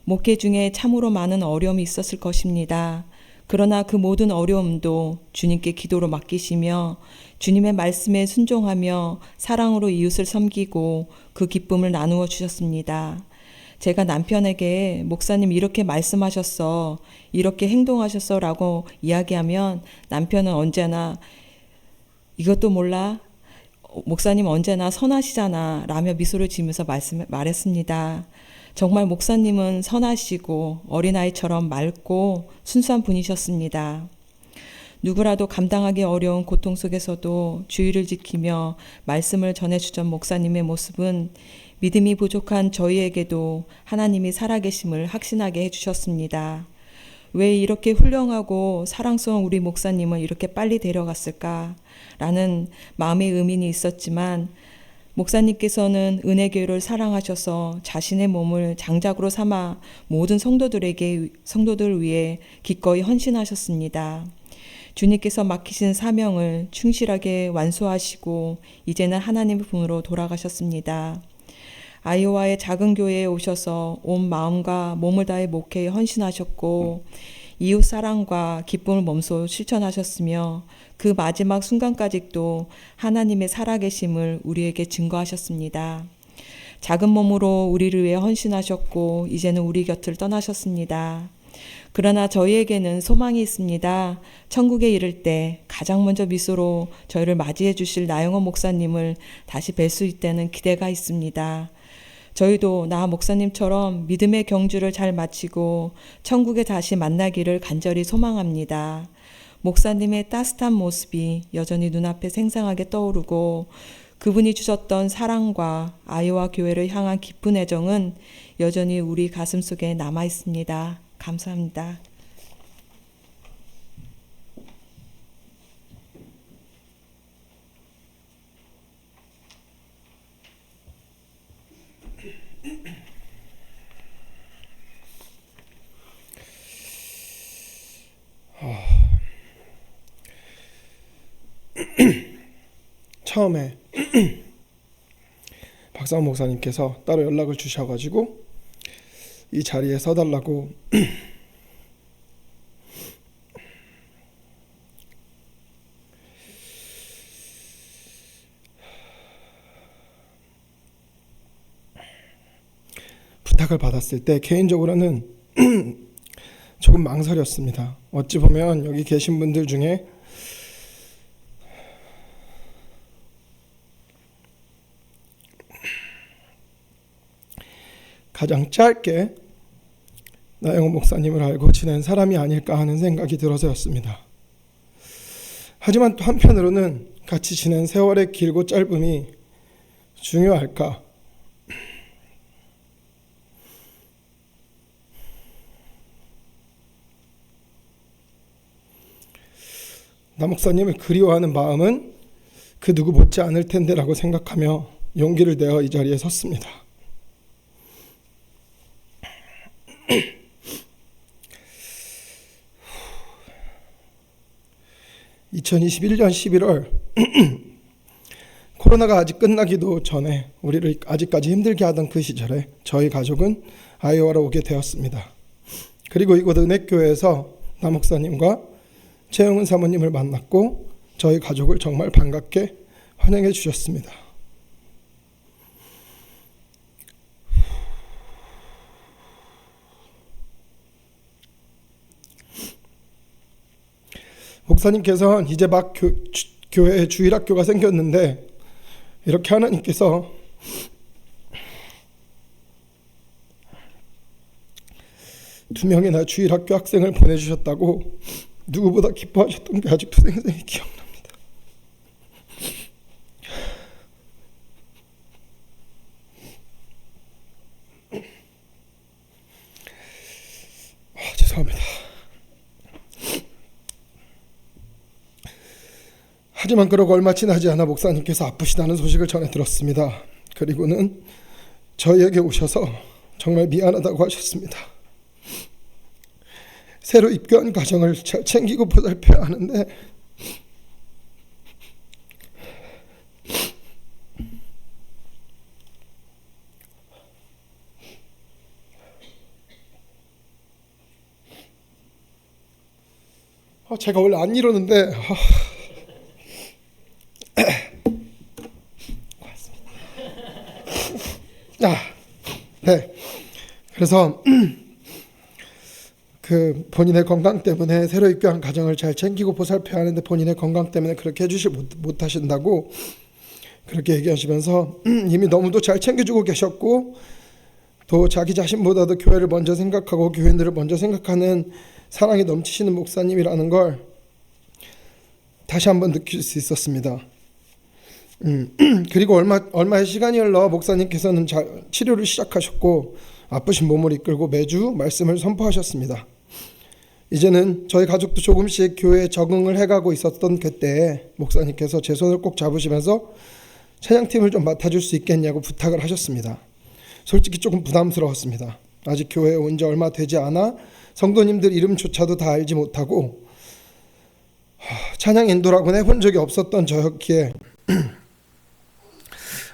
목회 중에 참으로 많은 어려움이 있었을 것입니다. 그러나 그 모든 어려움도 주님께 기도로 맡기시며 주님의 말씀에 순종하며 사랑으로 이웃을 섬기고 그 기쁨을 나누어 주셨습니다. 제가 남편에게 목사님 이렇게 말씀하셨어, 이렇게 행동하셨어 라고 이야기하면 남편은 언제나 이것도 몰라? 목사님 언제나 선하시잖아 라며 미소를 지으면서 말했습니다. 정말 목사님은 선하시고 어린아이처럼 맑고 순수한 분이셨습니다. 누구라도 감당하기 어려운 고통 속에서도 주의를 지키며 말씀을 전해주던 목사님의 모습은 믿음이 부족한 저희에게도 하나님이 살아계심을 확신하게 해주셨습니다. 왜 이렇게 훌륭하고 사랑스러운 우리 목사님을 이렇게 빨리 데려갔을까? 라는 마음의 의문이 있었지만 목사님께서는 은혜교회를 사랑하셔서 자신의 몸을 장작으로 삼아 모든 성도들 위해 기꺼이 헌신하셨습니다. 주님께서 맡기신 사명을 충실하게 완수하시고 이제는 하나님의 분으로 돌아가셨습니다. 아이오와의 작은 교회에 오셔서 온 마음과 몸을 다해 목회에 헌신하셨고 이웃 사랑과 기쁨을 몸소 실천하셨으며 그 마지막 순간까지도 하나님의 살아계심을 우리에게 증거하셨습니다. 작은 몸으로 우리를 위해 헌신하셨고 이제는 우리 곁을 떠나셨습니다. 그러나 저희에게는 소망이 있습니다. 천국에 이를 때 가장 먼저 미소로 저희를 맞이해 주실 나영호 목사님을 다시 뵐 수 있다는 기대가 있습니다. 저희도 나 목사님처럼 믿음의 경주를 잘 마치고 천국에 다시 만나기를 간절히 소망합니다. 목사님의 따뜻한 모습이 여전히 눈앞에 생생하게 떠오르고 그분이 주셨던 사랑과 아이와 교회를 향한 깊은 애정은 여전히 우리 가슴 속에 남아 있습니다. 감사합니다. 처음에 박상원 목사님께서 따로 연락을 주셔가지고 이 자리에 서달라고 부탁을 받았을 때 개인적으로는 조금 망설였습니다. 어찌 보면 여기 계신 분들 중에 가장 짧게 나영호 목사님을 알고 지낸 사람이 아닐까 하는 생각이 들어서였습니다. 하지만 또 한편으로는 같이 지낸 세월의 길고 짧음이 중요할까? 나 목사님을 그리워하는 마음은 그 누구 못지 않을 텐데라고 생각하며 용기를 내어 이 자리에 섰습니다. (2021년 11월) 코로나가 아직 끝나기도 전에 우리를 아직까지 힘들게 하던 그 시절에 저희 가족은 아이오와로 오게 되었습니다. 그리고 이곳 은혜교회에서 나 목사님과 최영은 사모님을 만났고 저희 가족을 정말 반갑게 환영해 주셨습니다. 목사님께서는 이제 막 교회에 주일학교가 생겼는데 이렇게 하나님께서 두 명이나 주일학교 학생을 보내주셨다고 누구보다 기뻐하셨던 게 아직도 생생히 기억납니다. 죄송합니다. 하지만 그러고 얼마 지나지 않아 목사님께서 아프시다는 소식을 전해 들었습니다. 그리고는 저희에게 오셔서 정말 미안하다고 하셨습니다. 새로 입교한 가정을 잘 챙기고 보살펴야 하는데 제가 원래 안 이러는데 네. 그래서 그 본인의 건강 때문에 새로 입교한 가정을 잘 챙기고 보살펴야 하는데 본인의 건강 때문에 그렇게 해주실 못하신다고 그렇게 얘기하시면서 이미 너무도 잘 챙겨주고 계셨고 또 자기 자신보다도 교회를 먼저 생각하고 교인들을 먼저 생각하는 사랑이 넘치시는 목사님이라는 걸 다시 한번 느낄 수 있었습니다. 그리고 얼마의 시간이 흘러 목사님께서는 치료를 시작하셨고 아프신 몸을 이끌고 매주 말씀을 선포하셨습니다. 이제는 저희 가족도 조금씩 교회에 적응을 해가고 있었던 그때에 목사님께서 제 손을 꼭 잡으시면서 찬양팀을 좀 맡아줄 수 있겠냐고 부탁을 하셨습니다. 솔직히 조금 부담스러웠습니다. 아직 교회에 온 지 얼마 되지 않아 성도님들 이름조차도 다 알지 못하고 찬양 인도라고는 해본 적이 없었던 저였기에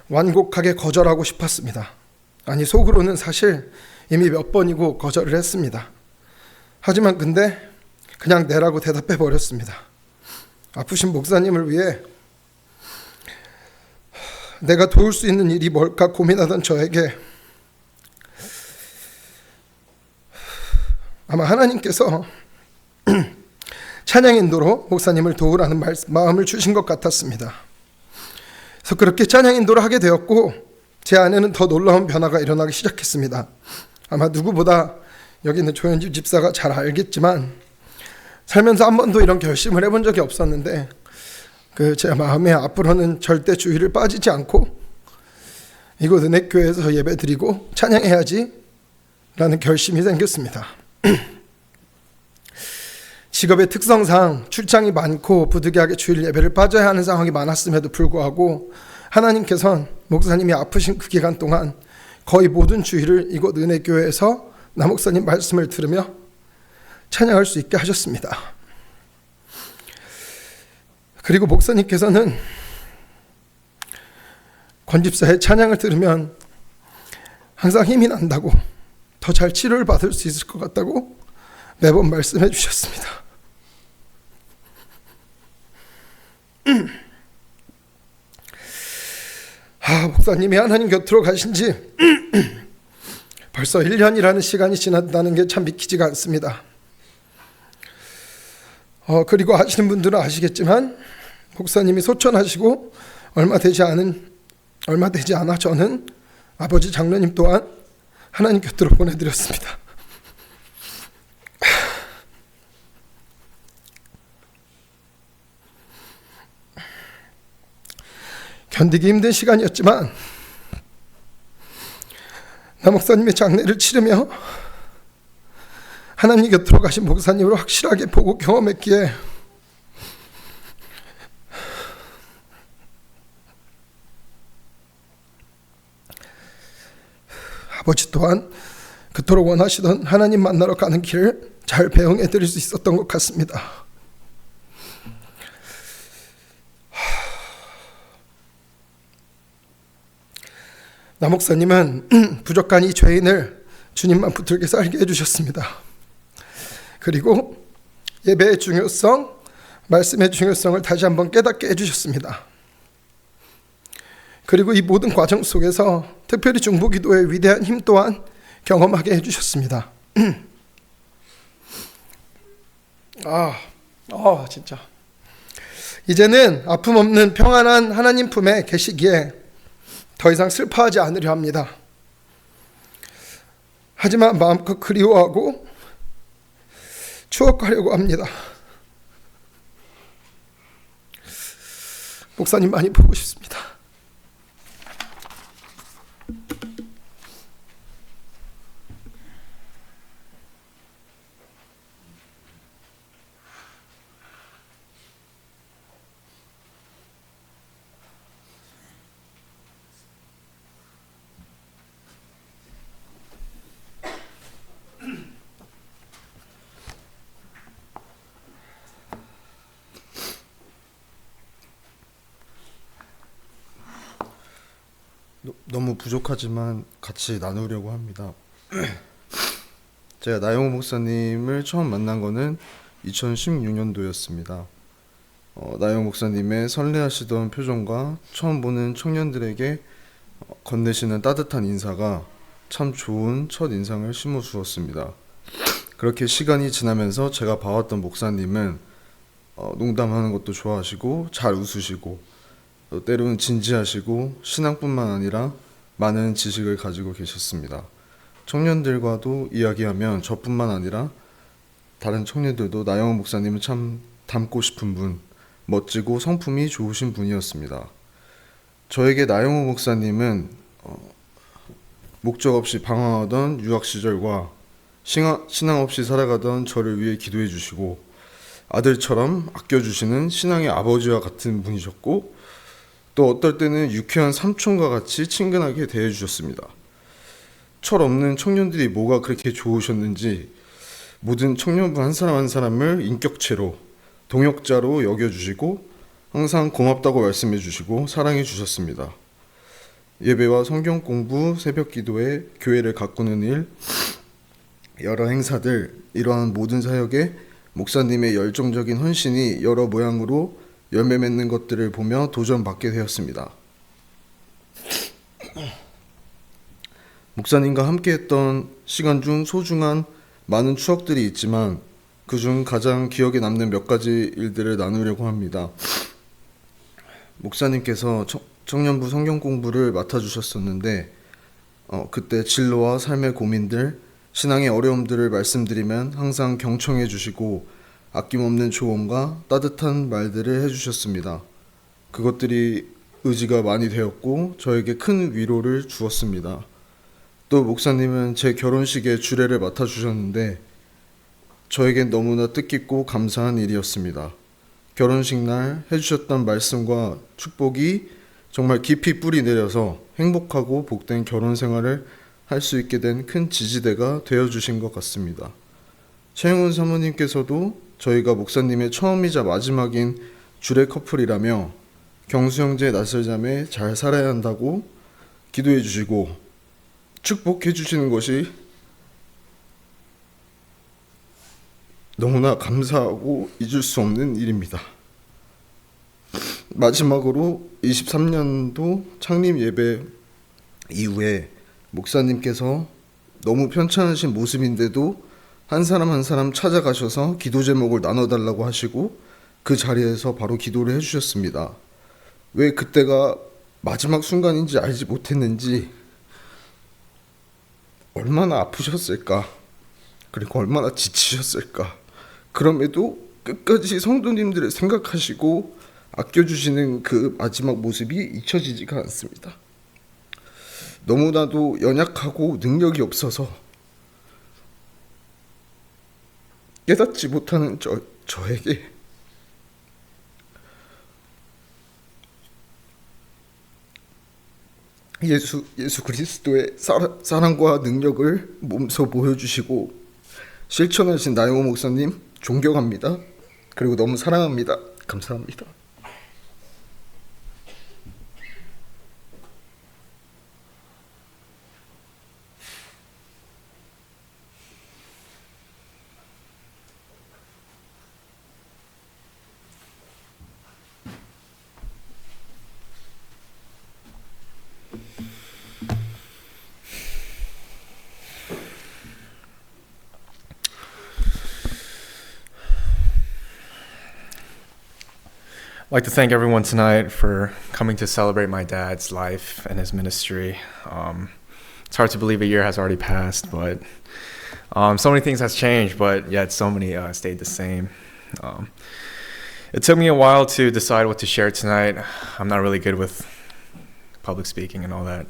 완곡하게 거절하고 싶었습니다. 아니 속으로는 사실 이미 몇 번이고 거절을 했습니다. 하지만 근데 그냥 내라고 대답해 버렸습니다. 아프신 목사님을 위해 내가 도울 수 있는 일이 뭘까 고민하던 저에게 아마 하나님께서 찬양 인도로 목사님을 도우라는 마음을 주신 것 같았습니다. 그래서 그렇게 찬양 인도를 하게 되었고 제 안에는 더 놀라운 변화가 일어나기 시작했습니다. 아마 누구보다 여기 있는 조현집 집사가 잘 알겠지만 살면서 한 번도 이런 결심을 해본 적이 없었는데 제 마음에 앞으로는 절대 주일을 빠지지 않고 이곳 은혜교회에서 예배드리고 찬양해야지 라는 결심이 생겼습니다. 직업의 특성상 출장이 많고 부득이하게 주일 예배를 빠져야 하는 상황이 많았음에도 불구하고 하나님께서는 목사님이 아프신 그 기간 동안 거의 모든 주일을 이곳 은혜교회에서 나 목사님 말씀을 들으며 찬양할 수 있게 하셨습니다. 그리고 목사님께서는 권집사의 찬양을 들으면 항상 힘이 난다고, 더 잘 치료를 받을 수 있을 것 같다고 매번 말씀해 주셨습니다. 목사님이 하나님 곁으로 가신 지 벌써 1년이라는 시간이 지났다는 게 참 믿기지가 않습니다. 그리고 아시는 분들은 아시겠지만 목사님이 소천하시고 얼마 되지 않아 저는 아버지 장로님 또한 하나님 곁으로 보내드렸습니다. 견디기 힘든 시간이었지만 나 목사님의 장례를 치르며 하나님 곁으로 가신 목사님을 확실하게 보고 경험했기에 아버지 또한 그토록 원하시던 하나님 만나러 가는 길을 잘 배웅해 드릴 수 있었던 것 같습니다. 나 목사님은 부족한 이 죄인을 주님만 붙들게 살게 해주셨습니다. 그리고 예배의 중요성, 말씀의 중요성을 다시 한번 깨닫게 해주셨습니다. 그리고 이 모든 과정 속에서 특별히 중보기도의 위대한 힘 또한 경험하게 해주셨습니다. 진짜 이제는 아픔 없는 평안한 하나님 품에 계시기에 더 이상 슬퍼하지 않으려 합니다. 하지만 마음껏 그리워하고 추억하려고 합니다. 목사님 많이 보고 싶습니다. 너무 부족하지만 같이 나누려고 합니다. 제가 나영호 목사님을 처음 만난 거는 2016년도였습니다. 나영호 목사님의 설레하시던 표정과 처음 보는 청년들에게 건네시는 따뜻한 인사가 참 좋은 첫 인상을 심어주었습니다. 그렇게 시간이 지나면서 제가 봐왔던 목사님은 농담하는 것도 좋아하시고 잘 웃으시고 때로는 진지하시고 신앙뿐만 아니라 많은 지식을 가지고 계셨습니다. 청년들과도 이야기하면 저뿐만 아니라 다른 청년들도 나영호 목사님은 참 닮고 싶은 분, 멋지고 성품이 좋으신 분이었습니다. 저에게 나영호 목사님은 목적 없이 방황하던 유학 시절과 신앙 없이 살아가던 저를 위해 기도해 주시고 아들처럼 아껴주시는 신앙의 아버지와 같은 분이셨고 또 어떨 때는 유쾌한 삼촌과 같이 친근하게 대해주셨습니다. 철없는 청년들이 뭐가 그렇게 좋으셨는지 모든 청년부 한 사람 한 사람을 인격체로 동역자로 여겨주시고 항상 고맙다고 말씀해 주시고 사랑해 주셨습니다. 예배와 성경 공부, 새벽 기도에 교회를 가꾸는 일, 여러 행사들, 이러한 모든 사역에 목사님의 열정적인 헌신이 여러 모양으로 열매 맺는 것들을 보며 도전받게 되었습니다. 목사님과 함께했던 시간 중 소중한 많은 추억들이 있지만 그중 가장 기억에 남는 몇 가지 일들을 나누려고 합니다. 목사님께서 청년부 성경 공부를 맡아주셨었는데 그때 진로와 삶의 고민들, 신앙의 어려움들을 말씀드리면 항상 경청해 주시고 아낌없는 조언과 따뜻한 말들을 해주셨습니다. 그것들이 의지가 많이 되었고 저에게 큰 위로를 주었습니다. 또 목사님은 제 결혼식에 주례를 맡아주셨는데 저에겐 너무나 뜻깊고 감사한 일이었습니다. 결혼식 날 해주셨던 말씀과 축복이 정말 깊이 뿌리 내려서 행복하고 복된 결혼 생활을 할 수 있게 된 큰 지지대가 되어주신 것 같습니다. 최영훈 사모님께서도 저희가 목사님의 처음이자 마지막인 주례 커플이라며 경수 형제 나설자매 잘 살아야 한다고 기도해 주시고 축복해 주시는 것이 너무나 감사하고 잊을 수 없는 일입니다. 마지막으로 23년도 창립 예배 이후에 목사님께서 너무 편찮으신 모습인데도 한 사람 한 사람 찾아가셔서 기도 제목을 나눠달라고 하시고 그 자리에서 바로 기도를 해주셨습니다. 왜 그때가 마지막 순간인지 알지 못했는지 얼마나 아프셨을까, 그리고 얼마나 지치셨을까. 그럼에도 끝까지 성도님들을 생각하시고 아껴주시는 그 마지막 모습이 잊혀지지가 않습니다. 너무나도 연약하고 능력이 없어서 깨닫지 못하는 저에게 예수 그리스도의 사랑과 능력을 몸소 보여주시고 실천하신 나영호 목사님 존경합니다. 그리고 너무 사랑합니다. 감사합니다. I'd like to thank everyone tonight for coming to celebrate my dad's life and his ministry. It's hard to believe a year has already passed, but so many things has changed, but yet so many stayed the same. It took me a while to decide what to share tonight. I'm not really good with public speaking and all that.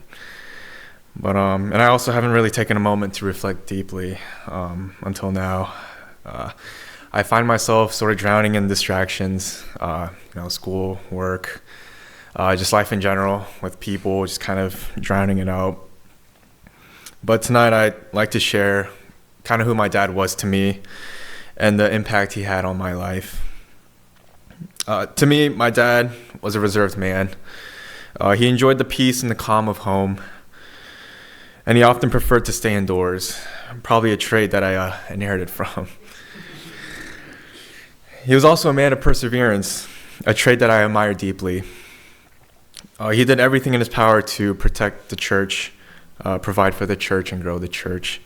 But and I also haven't really taken a moment to reflect deeply until now. I find myself sort of drowning in distractions, school, work, just life in general with people, just kind of drowning it out. But tonight I'd like to share kind of who my dad was to me and the impact he had on my life. To me, my dad was a reserved man. He enjoyed the peace and the calm of home, and he often preferred to stay indoors, probably a trait that I inherited from. He was also a man of perseverance, a trait that I admire deeply. He did everything in his power to protect the church, provide for the church, and grow the church.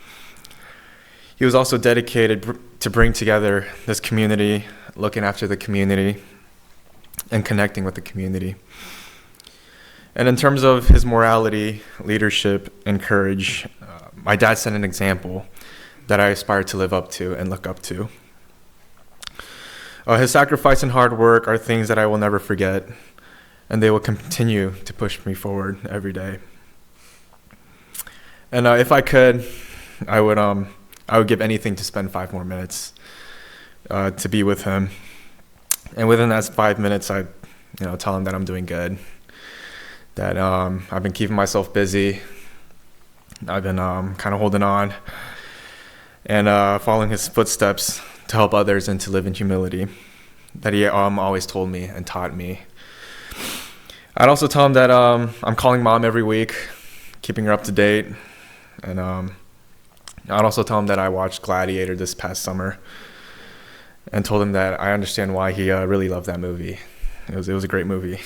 He was also dedicated to bring together this community, looking after the community, and connecting with the community. And in terms of his morality, leadership, and courage, my dad set an example that I aspire to live up to and look up to. His sacrifice and hard work are things that I will never forget, and they will continue to push me forward every day. And if I could, I would give anything to spend 5 more minutes to be with him. And within that 5 minutes, I tell him that I'm doing good, that I've been keeping myself busy, I've been kind of holding on, and following his footsteps to help others and to live in humility that he always told me and taught me. I'd also tell him that I'm calling mom every week, keeping her up to date. And I'd also tell him that I watched Gladiator this past summer and told him that I understand why he really loved that movie. It was a great movie.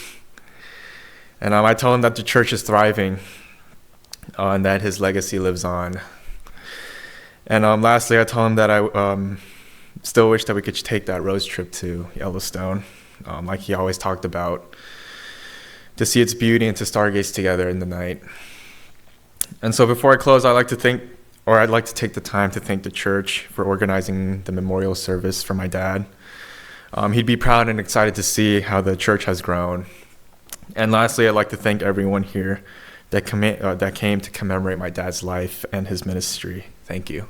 And I told him that the church is thriving and that his legacy lives on. And lastly, I told him that I still wish that we could take that road trip to Yellowstone, like he always talked about, to see its beauty and to stargaze together in the night. And so before I close, I'd like to take the time to thank the church for organizing the memorial service for my dad. He'd be proud and excited to see how the church has grown. And lastly, I'd like to thank everyone here that came to commemorate my dad's life and his ministry. Thank you.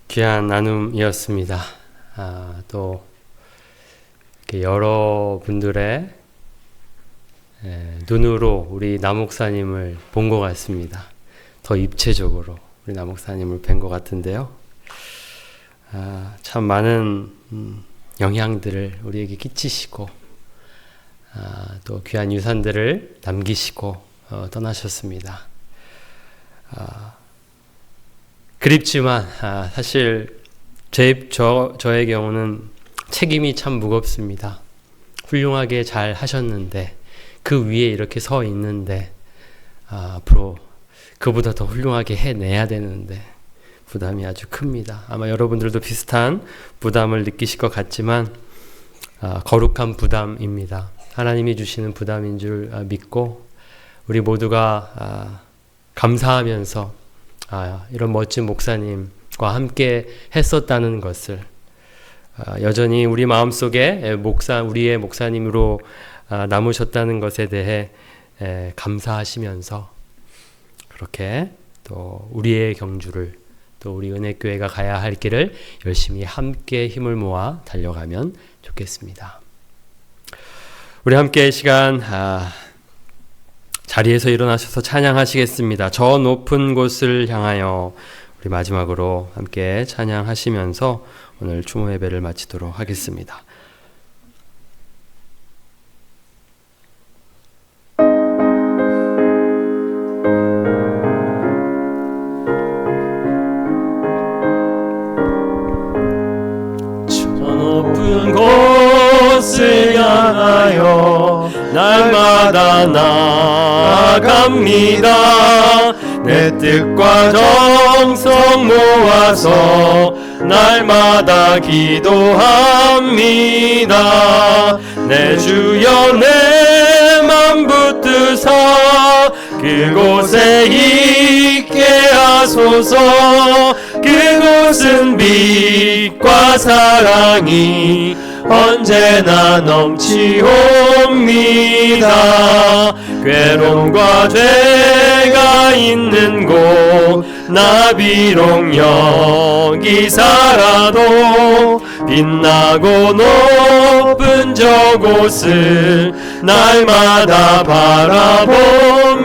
귀한 나눔이었습니다. 또 이렇게 여러분들의 눈으로 우리 남목사님을 본 것 같습니다. 더 입체적으로 우리 남목사님을 뵌 것 같은데요. 참 많은 영향들을 우리에게 끼치시고 또 귀한 유산들을 남기시고 떠나셨습니다. 그립지만 사실 저의 경우는 책임이 참 무겁습니다. 훌륭하게 잘 하셨는데 그 위에 이렇게 서 있는데 앞으로 그보다 더 훌륭하게 해내야 되는데 부담이 아주 큽니다. 아마 여러분들도 비슷한 부담을 느끼실 것 같지만 거룩한 부담입니다. 하나님이 주시는 부담인 줄 믿고 우리 모두가 감사하면서 이런 멋진 목사님과 함께 했었다는 것을 여전히 우리 마음속에 우리의 목사님으로 남으셨다는 것에 대해 감사하시면서 그렇게 또 우리의 경주를 또 우리 은혜교회가 가야 할 길을 열심히 함께 힘을 모아 달려가면 좋겠습니다. 우리 함께 이 시간 자리에서 일어나셔서 찬양하시겠습니다. 저 높은 곳을 향하여 우리 마지막으로 함께 찬양하시면서 오늘 추모 예배를 마치도록 하겠습니다. 높은 곳을 향하여 날마다 나아갑니다. 내 뜻과 정성 모아서 날마다 기도합니다. 내 주여 내 맘 붙드사 그곳에 있게 하소서. 그곳은 빛과 사랑이 언제나 넘치옵니다. 괴로움과 죄가 있는 곳 나 비록 여기 살아도 빛나고 높은 저곳을 날마다 바라봅니다.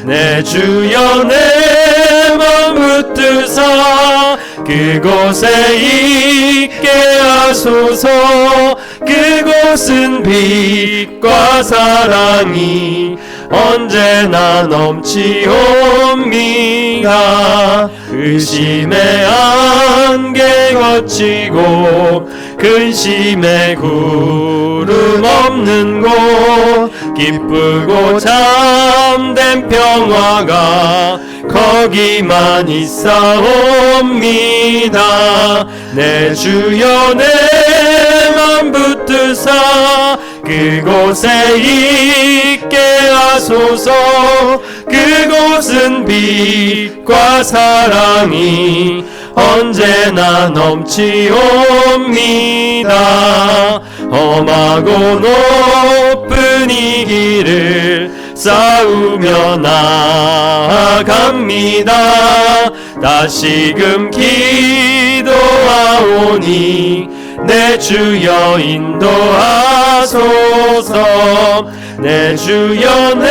내 주여 내 맘 붙드사 그곳에 있게 하소서. 그곳은 빛과 사랑이 언제나 넘치옵니다. 의심의 안개 거치고 근심의 구름 없는 곳 기쁘고 참된 평화가 거기만 있사옵니다. 내 주여 내 맘 붙드사 그곳에 있게 하소서. 그곳은 빛과 사랑이 언제나 넘치옵니다. 험하고 높은 이 길을 싸우며 나아갑니다. 다시금 기도하오니 내 주여 인도하소서. 내 주여 내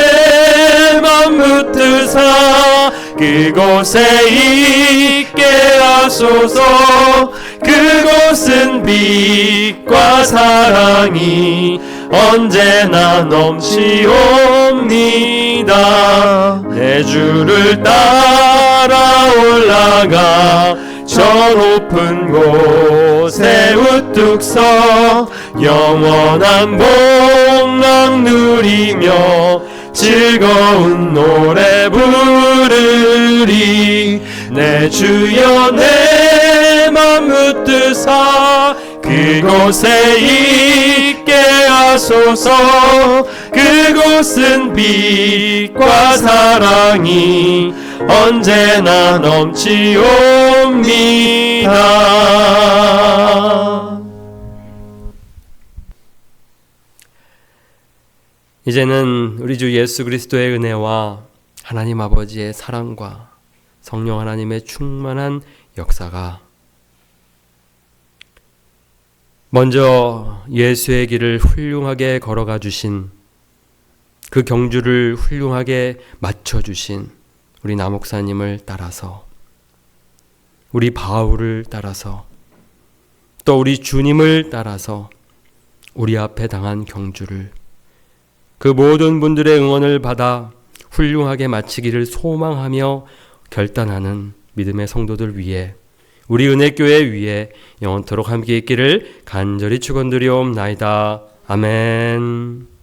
맘 붙드사 그곳에 있게 하소서. 그곳은 빛과 사랑이 언제나 넘치옵니다. 내 주를 따라 올라가 저 높은 곳에 우뚝 서 영원한 복락 누리며 즐거운 노래 부르리. 내 주여 내 맘 붙드사 그곳에 있게 하소서. 그곳은 빛과 사랑이 언제나 넘치옵니다. 이제는 우리 주 예수 그리스도의 은혜와 하나님 아버지의 사랑과 성령 하나님의 충만한 역사가 먼저 예수의 길을 훌륭하게 걸어가 주신 그 경주를 훌륭하게 맞춰주신 우리 나 목사님을 따라서, 우리 바울을 따라서, 또 우리 주님을 따라서 우리 앞에 당한 경주를 그 모든 분들의 응원을 받아 훌륭하게 마치기를 소망하며 결단하는 믿음의 성도들 위해, 우리 은혜교회 위에 영원토록 함께 있기를 간절히 축원드리옵나이다. 아멘.